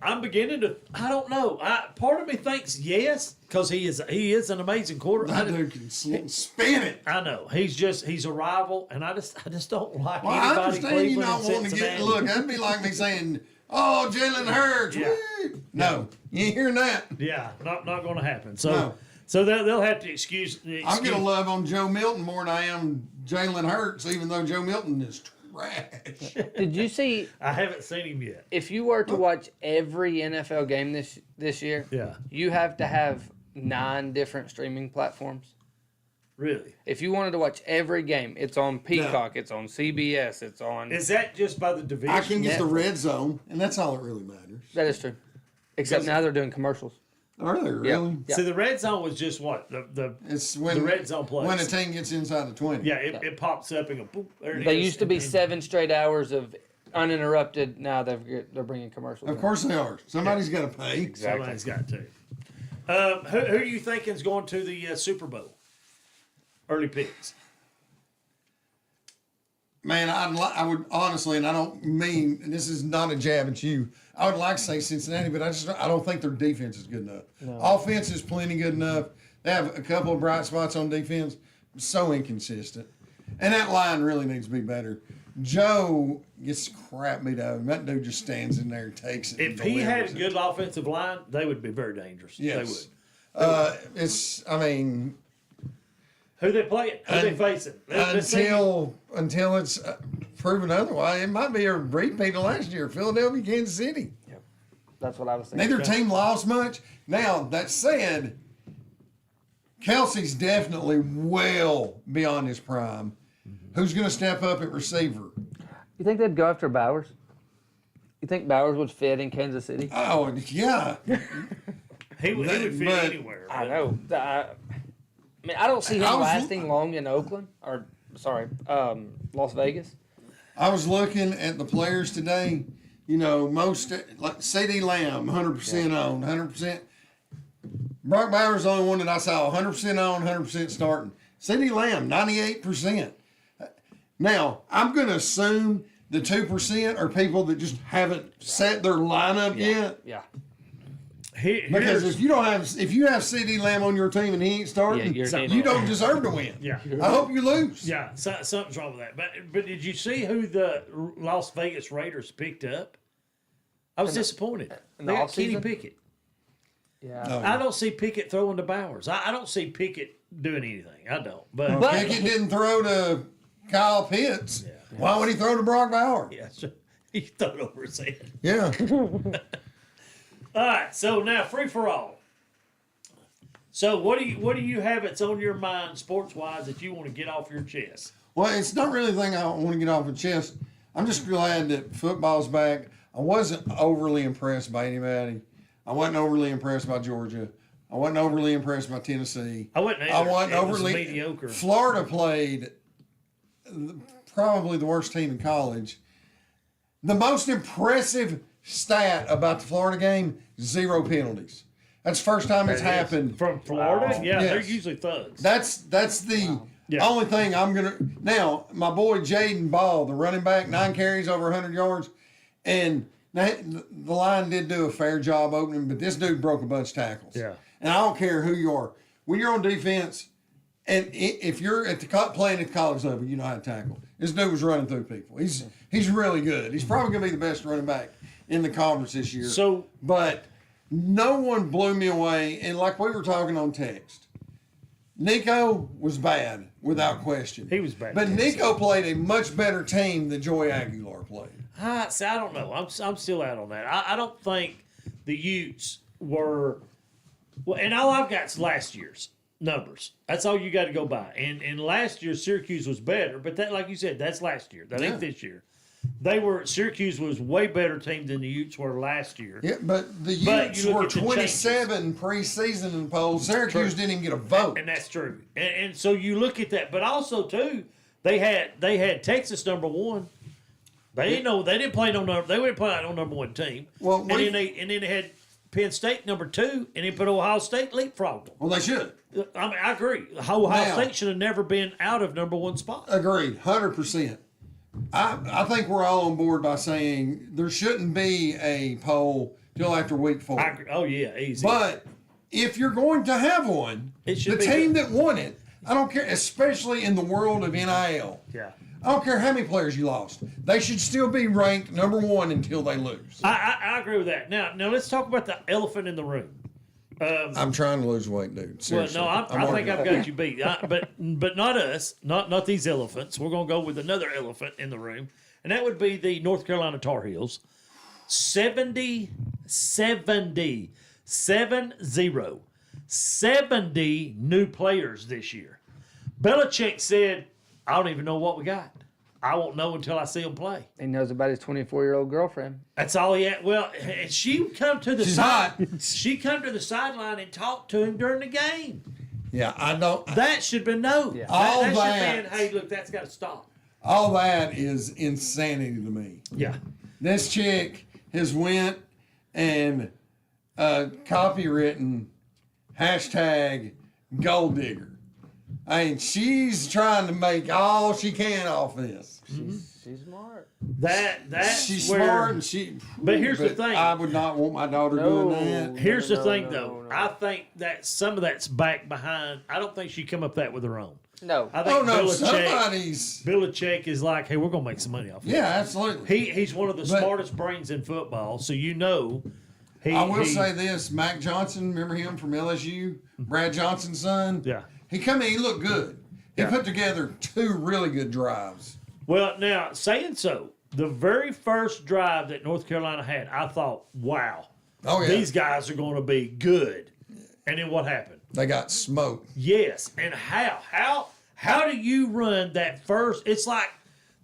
I'm beginning to. I don't know. Part of me thinks yes, because he is an amazing quarterback. That dude can spin it. I know he's a rival, and I just don't like Well, I anybody understand you Cleveland not and wanting to Cincinnati. get look. That'd be like me saying, "Oh, Jalen Hurts." Yeah. Woo. No, you ain't hearing that. Yeah, not going to happen. So No. so they'll have to excuse. I'm gonna love on Joe Milton more than I am Jalen Hurts, even though Joe Milton is trash. Did you see? I haven't seen him yet. If you were to watch every NFL game this year, Yeah, you have to have 9 different streaming platforms. really. If you wanted to watch every game, it's on Peacock, it's on CBS, it's on. Is that just by the division? I can get the Netflix. red zone, and that's all that really matters. That is true. Except now they're doing commercials. Are they really? Yeah. See, the red zone was just what the It's when The red zone plays. when a team gets inside the 20. yeah it pops up and go boop. There it They is, used to be and- 7 straight hours of uninterrupted. Now they're bringing commercials. Of course they are. Somebody's got to pay. Somebody's got to. Who are you thinking is going to the Super Bowl? Early picks. Man, I would honestly, and I don't mean, and this is not a jab at you. I would like to say Cincinnati, but I don't think their defense is good enough. No. Offense is plenty good enough. They have a couple of bright spots on defense. So inconsistent, and that line really needs to be better. Joe gets the crap beat out of him. That dude just stands in there and takes it. If he had a good offensive line, they would be very dangerous. Yes. They would. I mean, who they playing? Who they facing? Until it's proven otherwise, it might be a repeat of last year, Philadelphia, Kansas City. Yep. That's what I was thinking. Neither team lost much. Now, that said, Kelsey's definitely well beyond his prime. Who's going to step up at receiver? You think they'd go after Bowers? You think Bowers would fit in Kansas City? Oh, yeah. He would fit But- anywhere. I know. I mean, I don't see him lasting long in Oakland or Las Vegas. I was looking at the players today. You know, most, like C.D. Lamb, 100% on, 100%. Brock Bowers is the only one that I saw 100% on, 100% starting. C.D. Lamb, 98%. Now, I'm going to assume the 2% are people that just haven't set their lineup yet. Yeah. Because if you have C.D. Lamb on your team and he ain't starting, you don't deserve to win. Yeah. I hope you lose. Yeah, something's wrong with that. But did you see who the Las Vegas Raiders picked up? I was disappointed. in They the got Kenny offseason? Pickett. Yeah. No. I don't see Pickett throwing to Bowers. I don't see Pickett doing anything. I don't. But Pickett didn't throw to Kyle Pitts. Why would he throw to Brock Bowers? yeah, sure. He threw it over his head. Yeah. All right, so now free for all. So what do you have that's on your mind sports wise that you want to get off your chest? Well, it's not really the thing I want to get off the chest. I'm just glad that football's back. I wasn't overly impressed by anybody. I wasn't overly impressed by Georgia. I wasn't overly impressed by Tennessee. I wasn't either. I wasn't It was overly mediocre. Florida played probably the worst team in college. The most impressive stat about the Florida game: 0 penalties. That's the first time it's happened. From Florida? Yeah, Yes. they're usually thugs. That's the Yeah. only thing I'm gonna. Now, my boy Jaden Ball, the running back, 9 carries over 100 yards, and the line did do a fair job opening, but this dude broke a bunch of tackles. Yeah. And I don't care who you are, when you're on defense, and if you're at playing at the college level, you know how to tackle. This dude was running through people. He's really good. He's probably gonna be the best running back in the conference this year. So, but no one blew me away. And like we were talking on text, Nico was bad without question. He was bad. But Nico played a much better team than Joey Aguilar played. See, I don't know. I'm still out on that. I don't think the Utes were. Well, and all I've got is last year's numbers. That's all you got to go by. And last year Syracuse was better, but that, like you said, that's last year. That ain't this year. Syracuse was way better team than the Utes were last year. Yeah, but the But Utes you look were at the 27 preseason in polls. Syracuse didn't even get a vote. And that's true. And so you look at that, but also too, they had Texas number 1. They didn't play no number. They wouldn't play on number 1 team. Well, and then they had Penn State number 2, and they put Ohio State leapfrogged them. Well, they should. I mean, I agree. Ohio Now- State should have never been out of number 1 spot. Agreed, 100%. I think we're all on board by saying there shouldn't be a poll till after week 4. I agree. Oh yeah, easy. But if you're going to have one, It should the be team good. that won it, I don't care, especially in the world of NIL. yeah, I don't care how many players you lost. They should still be ranked number 1 until they lose. I agree with that. Now let's talk about the elephant in the room. I'm trying to lose weight, dude. Well, Seriously. no, I think working I've on it. got you beat. But not us, not these elephants. We're gonna go with another elephant in the room, and that would be the North Carolina Tar Heels. 70 new players this year. Belichick said, "I don't even know what we got. I won't know until I see them play." He knows about his 24-year-old girlfriend. That's all he had. Well, she come to the She's side. hot. She come to the sideline and talked to him during the game. Yeah, I don't. That should be known. Yeah. All that should that. be, hey, look, that's got to stop. all that is insanity to me. Yeah. This chick has went and copywritten hashtag gold digger. I mean, she's trying to make all she can off this. She's smart. That's She's where, smart and she. But here's the thing. I would not want my daughter doing that. Here's the thing, no, though. no. I think that some of that's back behind. I don't think she come up that with her own. No. I think Oh no, Belichick, somebody's. Belichick is like, hey, we're gonna make some money off of Yeah, absolutely. He's one of the smartest brains in football, so you know. I will say this: Mac Johnson, remember him from LSU, Brad Johnson's son. Yeah. He come in, he looked good. He Yeah. put together 2 really good drives. Well, now saying so, the very first drive that North Carolina had, I thought, wow, Oh yeah, these guys are going to be good. And then what happened? they got smoked. Yes, and how do you run that first? It's like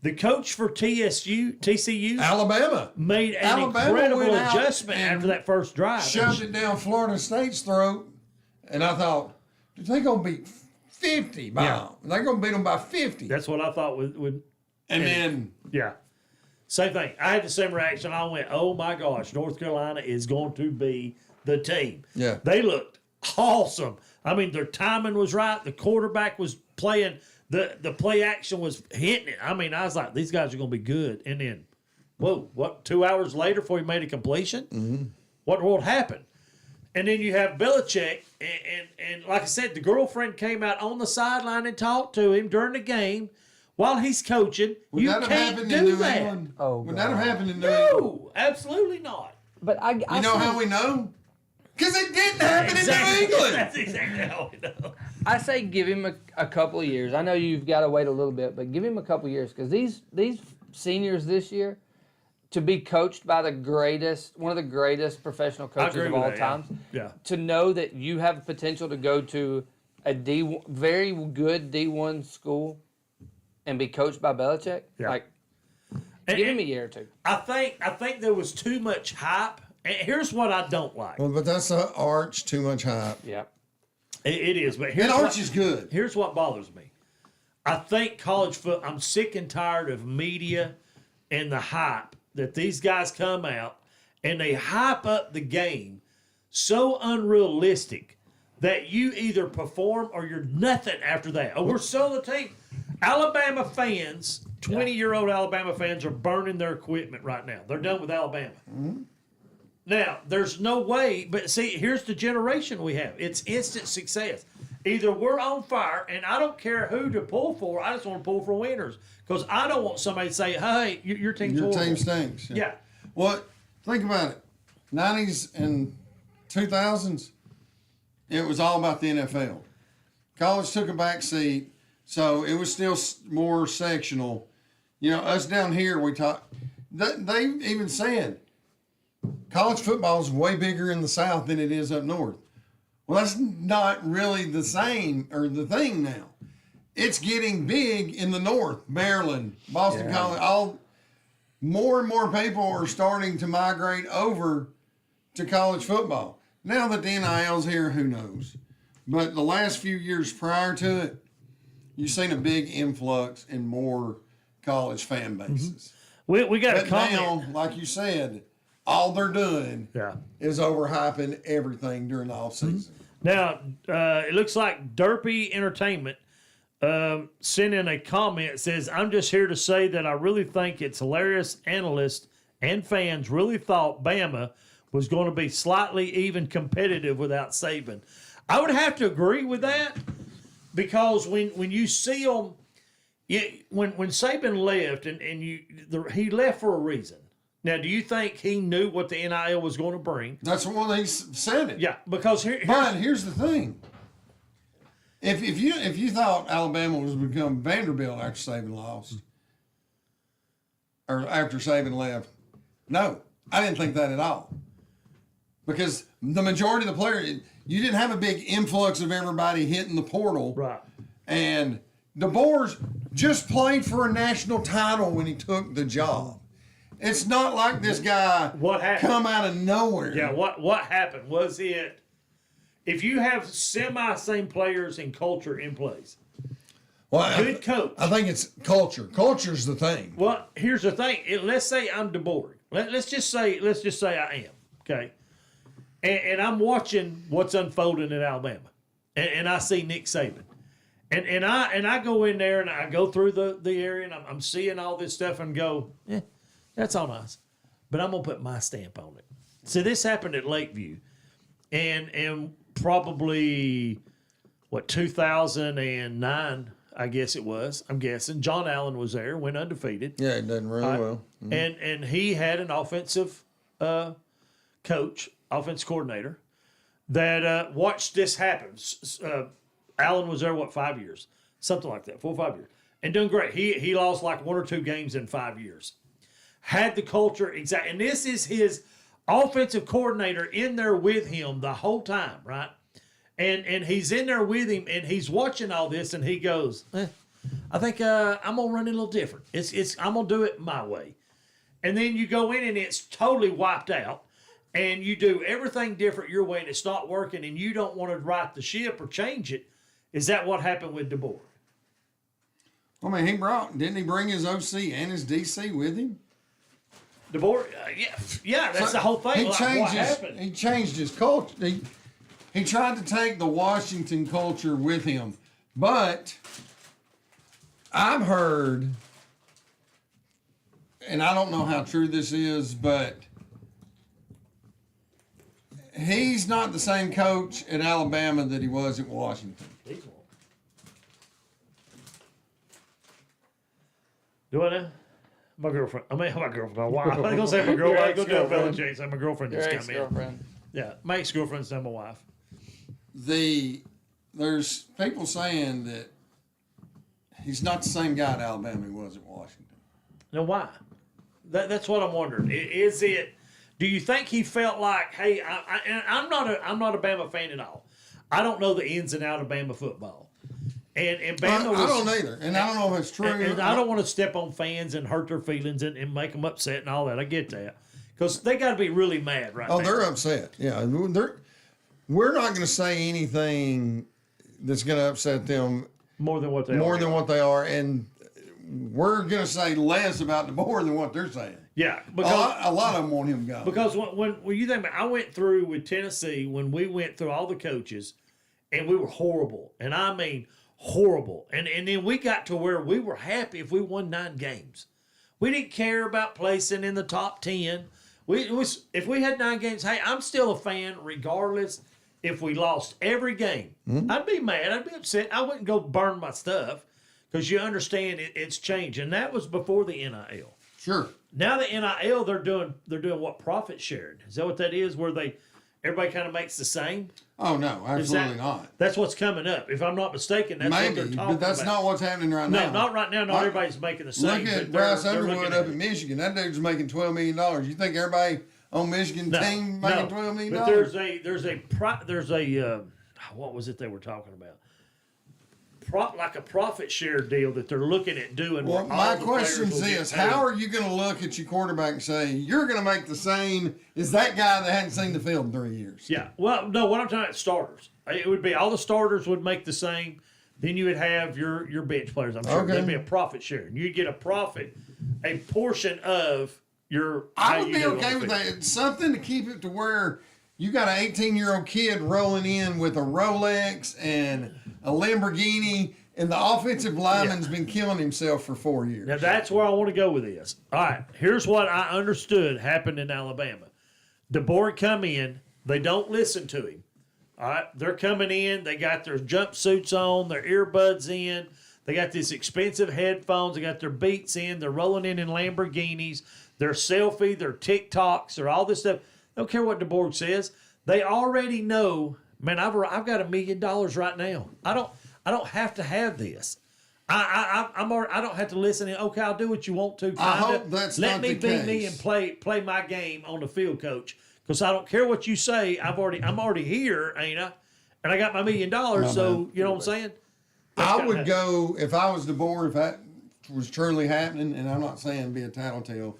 the coach for TCU Alabama made an Alabama incredible went out adjustment and after that first drive. shoved it down Florida State's throat, and I thought, they gonna beat 50 by them. They're gonna beat them by 50. That's what I thought would And then yeah. Same thing. I had the same reaction. I went, oh my gosh, North Carolina is going to be the team. Yeah. They looked awesome. I mean, their timing was right. The quarterback was playing. The play action was hitting it. I mean, I was like, these guys are going to be good. And then, whoa, what, 2 hours later before he made a completion? Mm-hmm. What in the world happened? And then you have Belichick, and like I said, the girlfriend came out on the sideline and talked to him during the game while he's coaching. would You that have can't happened do in New that. England? Oh, would that have happened in New England? No, absolutely not. But I You know how we know? Because it didn't happen in New England. That's exactly how we know. I say give him a couple of years. I know you've got to wait a little bit, but give him a couple of years because these seniors this year to be coached by one of the greatest professional coaches of all times. Yeah. To know that you have potential to go to a very good D1 school and be coached by Belichick, Yeah. like And- give him a year or two. I think there was too much hype. And here's what I don't like. Well, but that's an arch, too much hype. Yeah. It is, but here's And what, arch is good. here's what bothers me. I think college football, I'm sick and tired of media and the hype that these guys come out and they hype up the game so unrealistic that you either perform or you're nothing after that. Oh, we're still the team. Alabama fans, 20-year-old Alabama fans are burning their equipment right now. They're done with Alabama. Mm-hmm. Now, there's no way, but see, here's the generation we have. It's instant success. Either we're on fire, and I don't care who to pull for. I just want to pull for winners because I don't want somebody to say, hey, your team's Your horrible. team stinks. Yeah. Well, think about it. 90s and 2000s, it was all about the NFL. College took a back seat, so it was still more sectional. You know, us down here, we talk. They even said college football is way bigger in the South than it is up north. Well, that's not really the same or the thing now. It's getting big in the North, Maryland, Boston College. More and more people are starting to migrate over to college football. Now that the NIL's here, who knows? But the last few years prior to it, you've seen a big influx in more college fan bases. We got a But comment. now, like you said, all they're doing is overhyping everything during the offseason. Now, it looks like Derpy Entertainment sent in a comment that says, I'm just here to say that I really think it's hilarious. Analysts and fans really thought Bama was going to be slightly even competitive without Saban. I would have to agree with that because when you see them, when Saban left he left for a reason. Now, do you think he knew what the NIL was going to bring? That's what he said it. Yeah, because here's the thing. If you thought Alabama was going to become Vanderbilt after Saban lost, or after Saban left, no, I didn't think that at all. Because the majority of the players, you didn't have a big influx of everybody hitting the portal. Right. And DeBoer's just played for a national title when he took the job. It's not like this guy come out of nowhere. Yeah, what happened? Was it, if you have semi-same players and culture in place, Well, good coach. I think it's culture. Culture's the thing. Well, here's the thing. Let's say I'm DeBoer. Let's just say I am. Okay. And I'm watching what's unfolding in Alabama, and I see Nick Saban, and I go in there and I go through the area and I'm seeing all this stuff and go, that's on us, but I'm gonna put my stamp on it. So this happened at Lakeview, and probably 2009, I guess it was. I'm guessing John Allen was there, went undefeated. Yeah, it doesn't really well. And he had an offensive coach, offense coordinator, that watched this happen. Allen was there, 5 years? Something like that, 4 or 5 years. And doing great. He lost like 1 or 2 games in 5 years. Had the culture exact. And this is his offensive coordinator in there with him the whole time, right? And he's in there with him, and he's watching all this, and he goes, I think I'm going to run it a little different. I'm going to do it my way. And then you go in, and it's totally wiped out, and you do everything different your way, and it's not working, and you don't want to right the ship or change it. Is that what happened with DeBoer? I mean, didn't he bring his OC and his DC with him? DeBoer, yeah, that's the whole thing. What happened? He changed his culture. He tried to take the Washington culture with him. But I've heard, and I don't know how true this is, but he's not the same coach at Alabama that he was at Washington. Do I know? My girlfriend. I mean, my girlfriend. My wife. I was going to say my girlfriend. I was going to do a Bella Chase. My girlfriend just come in. Yeah, my ex-girlfriend's not my wife. There's people saying that he's not the same guy at Alabama he was at Washington. Now, why? That's what I'm wondering. Is it? Do you think he felt like, hey, I'm not a Bama fan at all. I don't know the ins and outs of Bama football. And Bama I don't either, and I don't know if it's true. And I don't want to step on fans and hurt their feelings and make them upset and all that. I get that. Because they got to be really mad right now. Oh, they're upset. Yeah, we're not going to say anything that's going to upset them more than what they are, and we're going to say less about DeBoer than what they're saying. Yeah, because a lot of them want him gone. Because when you think about it, I went through with Tennessee when we went through all the coaches, and we were horrible, and I mean horrible, and then we got to where we were happy if we won 9 games. We didn't care about placing in the top 10. If we had 9 games, hey, I'm still a fan regardless. If we lost every game, I'd be mad. I'd be upset. I wouldn't go burn my stuff because you understand it's changed, and that was before the NIL. Sure. Now the NIL, they're doing what, profit sharing? Is that what that is? Where everybody kind of makes the same? Oh no, absolutely not. That's what's coming up. If I'm not mistaken, that's what they're talking about. But that's not what's happening right now. No, not right now. Not everybody's making the same. Look at Bryce Underwood up in Michigan. That dude's making $12 million. You think everybody on Michigan team making $12 million? But there's a what was it they were talking about? Like a profit share deal that they're looking at doing. Well, my question is this: how are you going to look at your quarterback and say you're going to make the same as that guy that hadn't seen the field in 3 years? Yeah. Well, no. What I'm talking about, starters. It would be all the starters would make the same. Then you would have your bench players. I'm sure there'd be a profit share. You'd get a portion of your. I would be okay with that. Something to keep it to where you got an 18-year-old kid rolling in with a Rolex and a Lamborghini, and the offensive lineman's been killing himself for 4 years. Now, that's where I want to go with this. All right, here's what I understood happened in Alabama. DeBoer come in. They don't listen to him. All right, they're coming in. They got their jumpsuits on, their earbuds in. They got this expensive headphones. They got their beats in. They're rolling in Lamborghinis. Their selfie, their TikToks, their all this stuff. They don't care what DeBoer says. They already know. Man, I've got $1 million right now. I don't have to have this. I don't have to listen. Okay, I'll do what you want to. I hope that's Let not me the be case. me and play my game on the field, coach. Because I don't care what you say. I'm already here, ain't I? And I got my $1 million. So you know what I'm saying? I would go if I was DeBoer, if that was truly happening, and I'm not saying be a tattletale,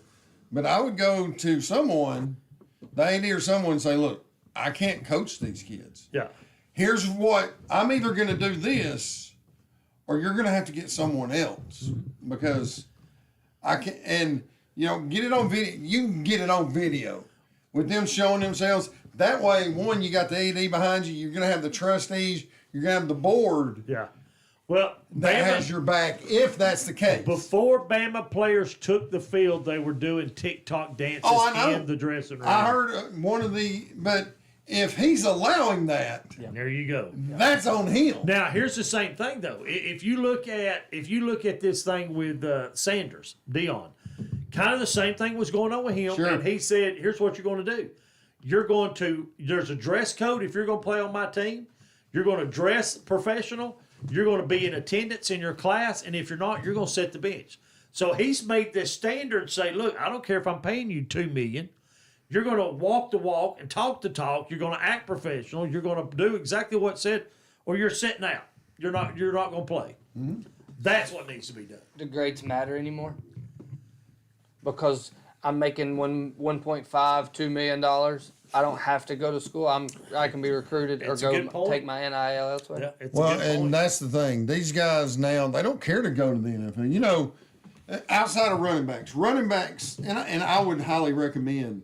but I would go to someone, the AD or someone, and say, look, I can't coach these kids. Yeah. Here's what I'm either going to do this, or you're going to have to get someone else because I can. And get it on video. You can get it on video with them showing themselves. That way, one, you got the AD behind you. You're going to have the trustees. You're going to have the board. Yeah. Well, That has your back if that's the case. Before Bama players took the field, they were doing TikTok dances in the dressing room. I heard one of the, but if he's allowing that, there you go. That's on him. Now, here's the same thing though. If you look at this thing with Sanders, Dion, kind of the same thing was going on with him, Sure. and he said, "Here's what you're going to do. There's a dress code if you're going to play on my team. You're going to dress professional. You're going to be in attendance in your class, and if you're not, you're going to set the bench." So he's made this standard. Say, look, I don't care if I'm paying you $2 million. You're going to walk the walk and talk the talk. You're going to act professional. You're going to do exactly what's said, or you're sitting out. You're not going to play. Mm-hmm. That's what needs to be done. Do grades matter anymore? Because I'm making $1.5–2 million. I don't have to go to school. I can be recruited or go take my NIL elsewhere. Yeah, Well, and that's the thing. These guys now, they don't care to go to the NFL. Outside of running backs, and I would highly recommend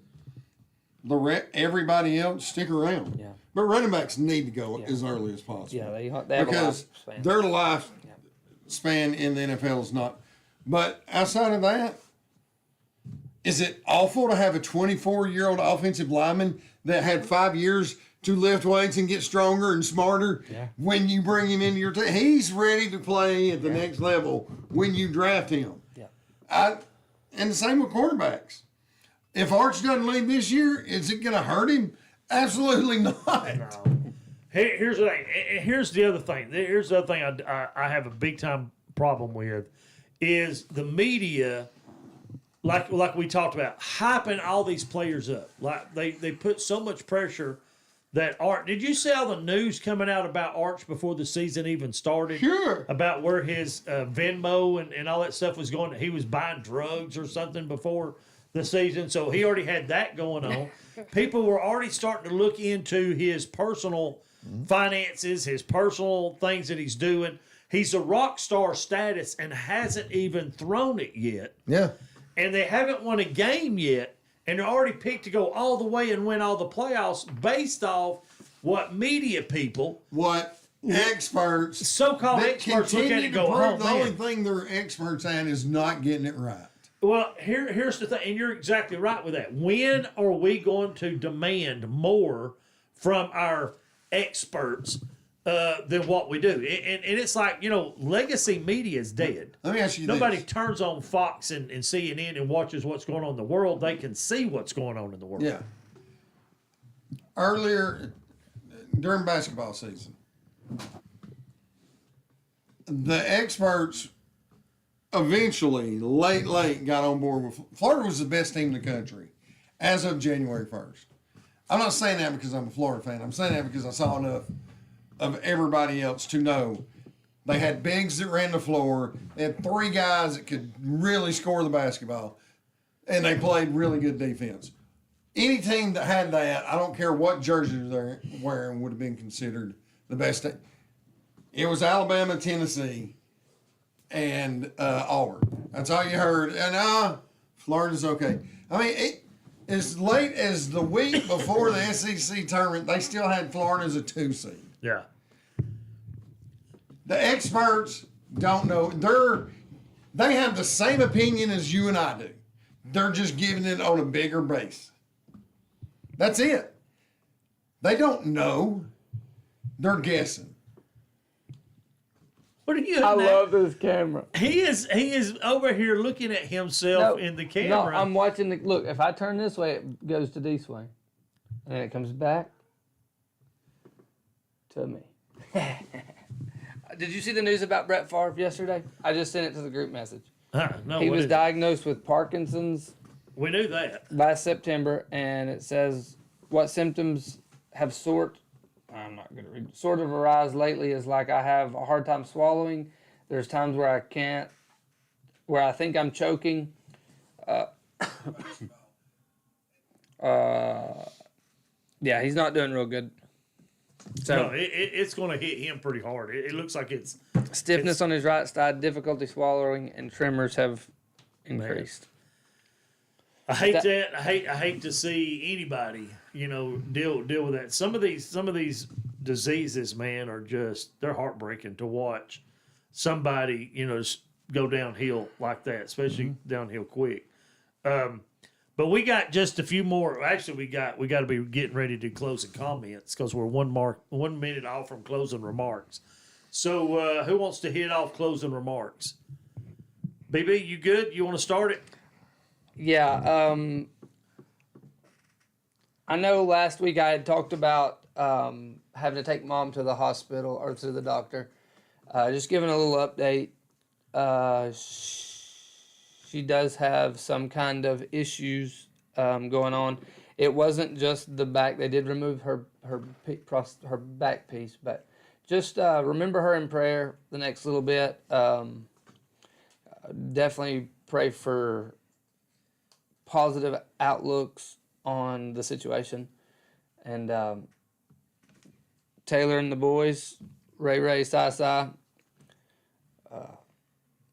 everybody else stick around. Yeah. But running backs need to go as early as possible. Yeah, they have because a lifespan. their lifespan in the NFL is not. But outside of that, is it awful to have a 24-year-old offensive lineman that had 5 years to lift weights and get stronger and smarter when you bring him into your team? He's ready to play at the next level when you draft him. Yeah. And the same with quarterbacks. If Arch doesn't lead this year, is it going to hurt him? Absolutely not. No. Here's the thing. Here's the other thing. Here's the other thing I have a big time problem with is the media. Like we talked about, hyping all these players up. Like they put so much pressure that Arch. Did you see all the news coming out about Arch before the season even started? Sure. About where his Venmo and all that stuff was going. He was buying drugs or something before the season, so he already had that going on. People were already starting to look into his personal finances, his personal things that he's doing. He's a rock star status and hasn't even thrown it yet. Yeah. And they haven't won a game yet, and they're already picked to go all the way and win all the playoffs based off what media people, experts, so-called experts look at it and go, oh, the man. only thing they're experts at is not getting it right. Well, here's the thing, and you're exactly right with that. When are we going to demand more from our experts than what we do? And it's like, legacy media is dead. Let me ask you Nobody this. turns on Fox and CNN and watches what's going on in the world. They can see what's going on in the world. Yeah. Earlier, during basketball season, the experts eventually, late, got on board with Florida was the best team in the country as of January 1st. I'm not saying that because I'm a Florida fan. I'm saying that because I saw enough of everybody else to know they had bigs that ran the floor. They had 3 guys that could really score the basketball, and they played really good defense. Any team that had that, I don't care what jerseys they're wearing, would have been considered the best team. It was Alabama, Tennessee, and Auburn. That's all you heard. And Florida's okay. I mean, as late as the week before the SEC tournament, they still had Florida as a 2 seed. Yeah. The experts don't know. They have the same opinion as you and I do. They're just giving it on a bigger base. That's it. They don't know. They're guessing. What are you? I love this camera. He is over here looking at himself in the camera. No, I'm watching the look. If I turn this way, it goes to this way, and it comes back to me. Did you see the news about Brett Favre yesterday? I just sent it to the group message. No, He what was is it? diagnosed with Parkinson's We knew that. last September, and it says what symptoms have sort of arise lately is like I have a hard time swallowing. There's times where I can't, where I think I'm choking. Yeah, he's not doing real good. So No, it's going to hit him pretty hard. It looks like it's Stiffness on his right side, difficulty swallowing, and tremors have increased. I hate that. I hate to see anybody, deal with that. Some of these diseases, man, are just they're heartbreaking to watch. Somebody, just go downhill like that, especially downhill quick. But we got just a few more. Actually, we got to be getting ready to closing comments because we're 1 minute off from closing remarks. So, who wants to hit off closing remarks? BB, you good? You want to start it? Yeah. I know last week I had talked about having to take Mom to the hospital or to the doctor. Just giving a little update. She does have some kind of issues going on. It wasn't just the back. They did remove her back piece, but just remember her in prayer the next little bit. Definitely pray for positive outlooks on the situation. And Taylor and the boys, Ray, Sai.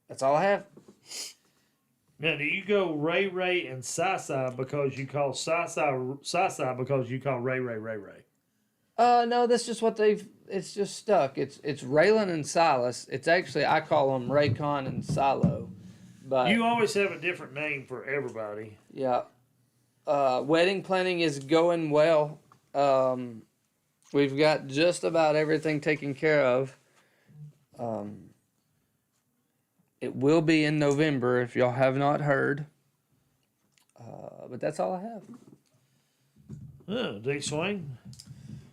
That's all I have. Now, do you go Ray, and Sai because you call Sai because you call Ray? No, that's just what it's just stuck. It's Raylan and Silas. It's actually, I call them Raycon and Silo. But you always have a different name for everybody. Yeah. Wedding planning is going well. We've got just about everything taken care of. It will be in November if y'all have not heard. But that's all I have. D. Swain?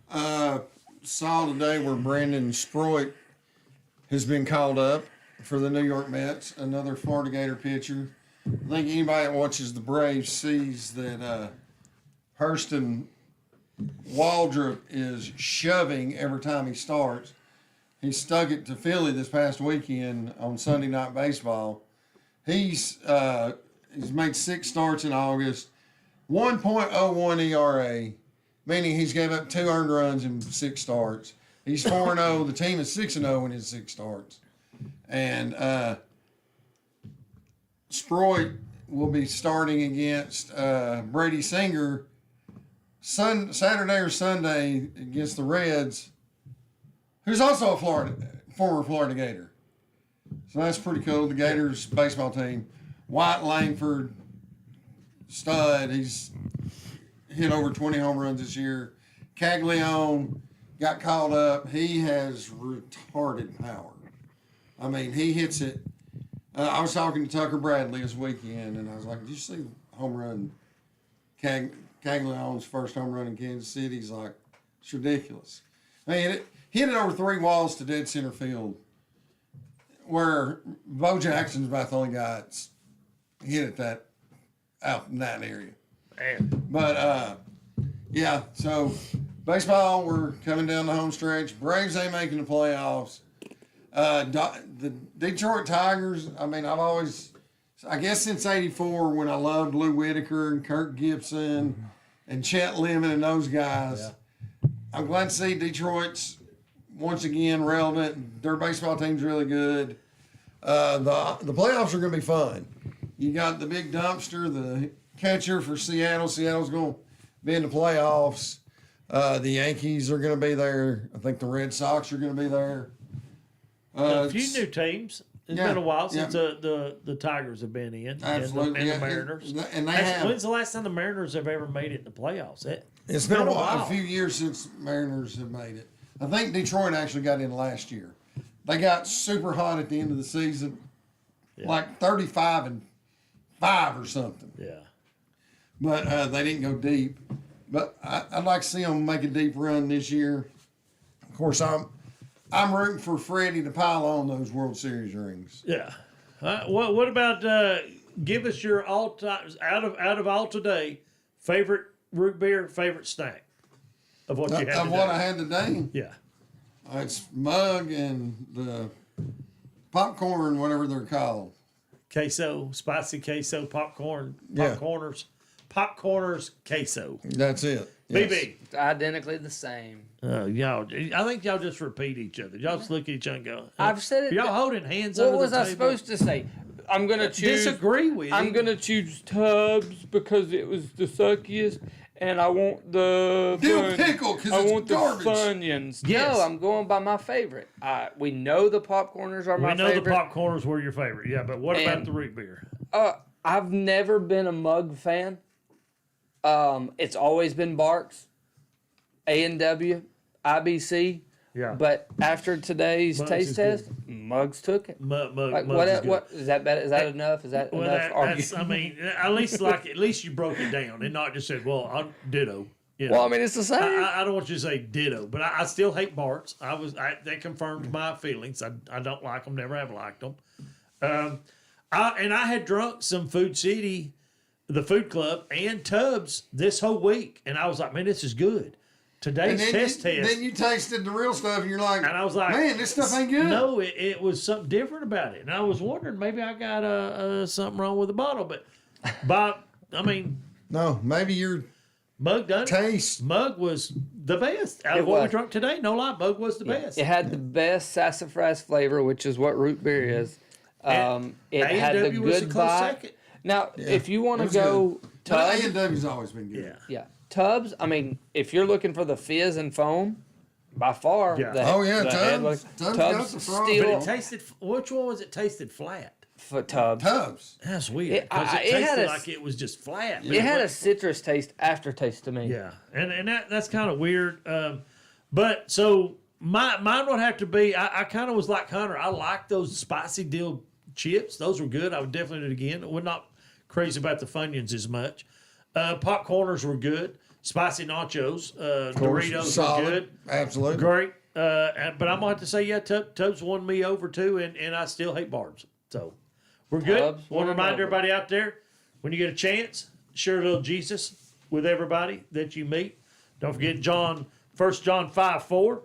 Saw today where Brandon Sproit has been called up for the New York Mets, another Florida Gator pitcher. I think anybody that watches the Braves sees that Hurston Waldrop is shoving every time he starts. He stuck it to Philly this past weekend on Sunday Night Baseball. He's made 6 starts in August, 1.01 ERA, meaning he's gave up 2 earned runs in 6 starts. He's 4-0. The team is 6-0 in his 6 starts. And Sproit will be starting against Brady Singer Saturday or Sunday against the Reds, who's also a former Florida Gator. So that's pretty cool. The Gators baseball team. White Langford, stud. He's hit over 20 home runs this year. Caglione got called up. He has retarded power. I mean, he hits it. I was talking to Tucker Bradley this weekend, and I was like, did you see the home run? Caglione's first home run in Kansas City. He's like, it's ridiculous. I mean, hit it over 3 walls to dead center field, where Bo Jackson's about the only guy that's hit it that out in that area. Man. But yeah, so baseball, we're coming down the home stretch. Braves ain't making the playoffs. The Detroit Tigers, I mean, I guess since '84 when I loved Lou Whitaker and Kirk Gibson and Chet Lemon and those guys, yeah. I'm glad to see Detroit's once again relevant. Their baseball team's really good. The playoffs are going to be fun. You got the big dumpster, the catcher for Seattle. Seattle's going to be in the playoffs. The Yankees are going to be there. I think the Red Sox are going to be there. A few new teams. It's been a while since the Tigers have been in. Absolutely. And the Mariners. When's the last time the Mariners have ever made it in the playoffs? It's been a few years since Mariners have made it. I think Detroit actually got in last year. They got super hot at the end of the season, like 35-5 or something. Yeah. But they didn't go deep. But I'd like to see them make a deep run this year. Of course, I'm rooting for Freddie to pile on those World Series rings. Yeah. What about give us your all time out of all today favorite root beer, favorite snack of what you had today? Of what I had today? Yeah. It's mug and the popcorn, whatever they're called. Queso, spicy queso, popcorners. Popcorners queso. That's it. Yes. BB. It's identically the same. Y'all, I think y'all just repeat each other. Y'all just look at each other and go. I've said it. Y'all holding hands What under was the I table? supposed to say? I'm gonna choose. Disagree with I'm you. gonna choose Tubbs because it was the suckiest, and I want the Dill pickle, 'cause I it's want garbage. the Funyuns. Yes. No, I'm going by my favorite. We know the popcorners are my We know favorite. the popcorners were your favorite. Yeah, but what about And- the root beer? I've never been a mug fan. It's always been Barks, A&W, IBC. Yeah. But after today's Mugs taste is good. test, Mugs took it. Mug, Like Mugs is good. what is that better? Is that enough? Is that Well, enough? that's, I mean, at least you broke it down and not just said, "Well, I'm ditto." You know? Well, I mean, it's the same. I don't want you to say ditto, but I still hate Bart's. That confirmed my feelings. I don't like them. Never have liked them. I had drunk some Food City, the Food Club, and Tubbs this whole week, and I was like, man, this is good. And Today's then test test. Then you tasted the real stuff, and you're like, And I was like, man, this stuff ain't good. No, it was something different about it. And I was wondering, maybe I got something wrong with the bottle. But Bob, I mean, No, maybe your Mug done it. taste. Mug was the best. Out of It what we was. drunk today, no lie, Mug was the best. It had the best sassafras flavor, which is what root beer is. And It had the A&W was a good close vibe. second. Now, if you want it to was go Tubbs, A&W's always been good. Yeah. yeah, Tubbs. I mean, if you're looking for the fizz and foam, by far. Yeah. Oh, yeah, the Tubbs. headlight- Tubbs got Tubbs the frog. But still it tasted, which one was it tasted flat? for Tubbs. Tubbs. That's weird. It- Because it, it had tasted a- like it was just flat. It had a citrus taste, aftertaste to me. Yeah, and that's kind of weird. But so mine would have to be. I kind of was like Hunter. I like those spicy dill chips. Those were good. I would definitely do it again. We're not crazy about the Funyuns as much. Popcorners were good. Spicy nachos, Doritos Solid. were good. Absolutely. Great. But I'm gonna have to say, yeah, Tubbs won me over too, and I still hate Barb's. So we're good. Tubbs Want to won remind over. everybody out there, when you get a chance, share a little Jesus with everybody that you meet. Don't forget 1 John 5:4.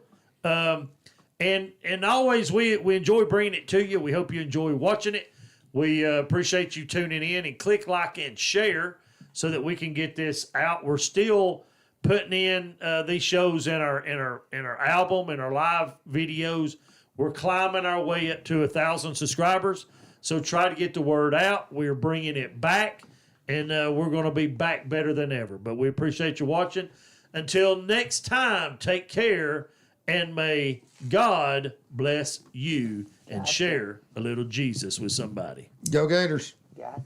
And always we enjoy bringing it to you. We hope you enjoy watching it. We appreciate you tuning in, and click like and share so that we can get this out. We're still putting in these shows in our album and our live videos. We're climbing our way up to 1,000 subscribers. So try to get the word out. We're bringing it back, and we're going to be back better than ever. But we appreciate you watching. Until next time, take care, and may God bless you, and share a little Jesus with somebody. Go Gators. Gotcha.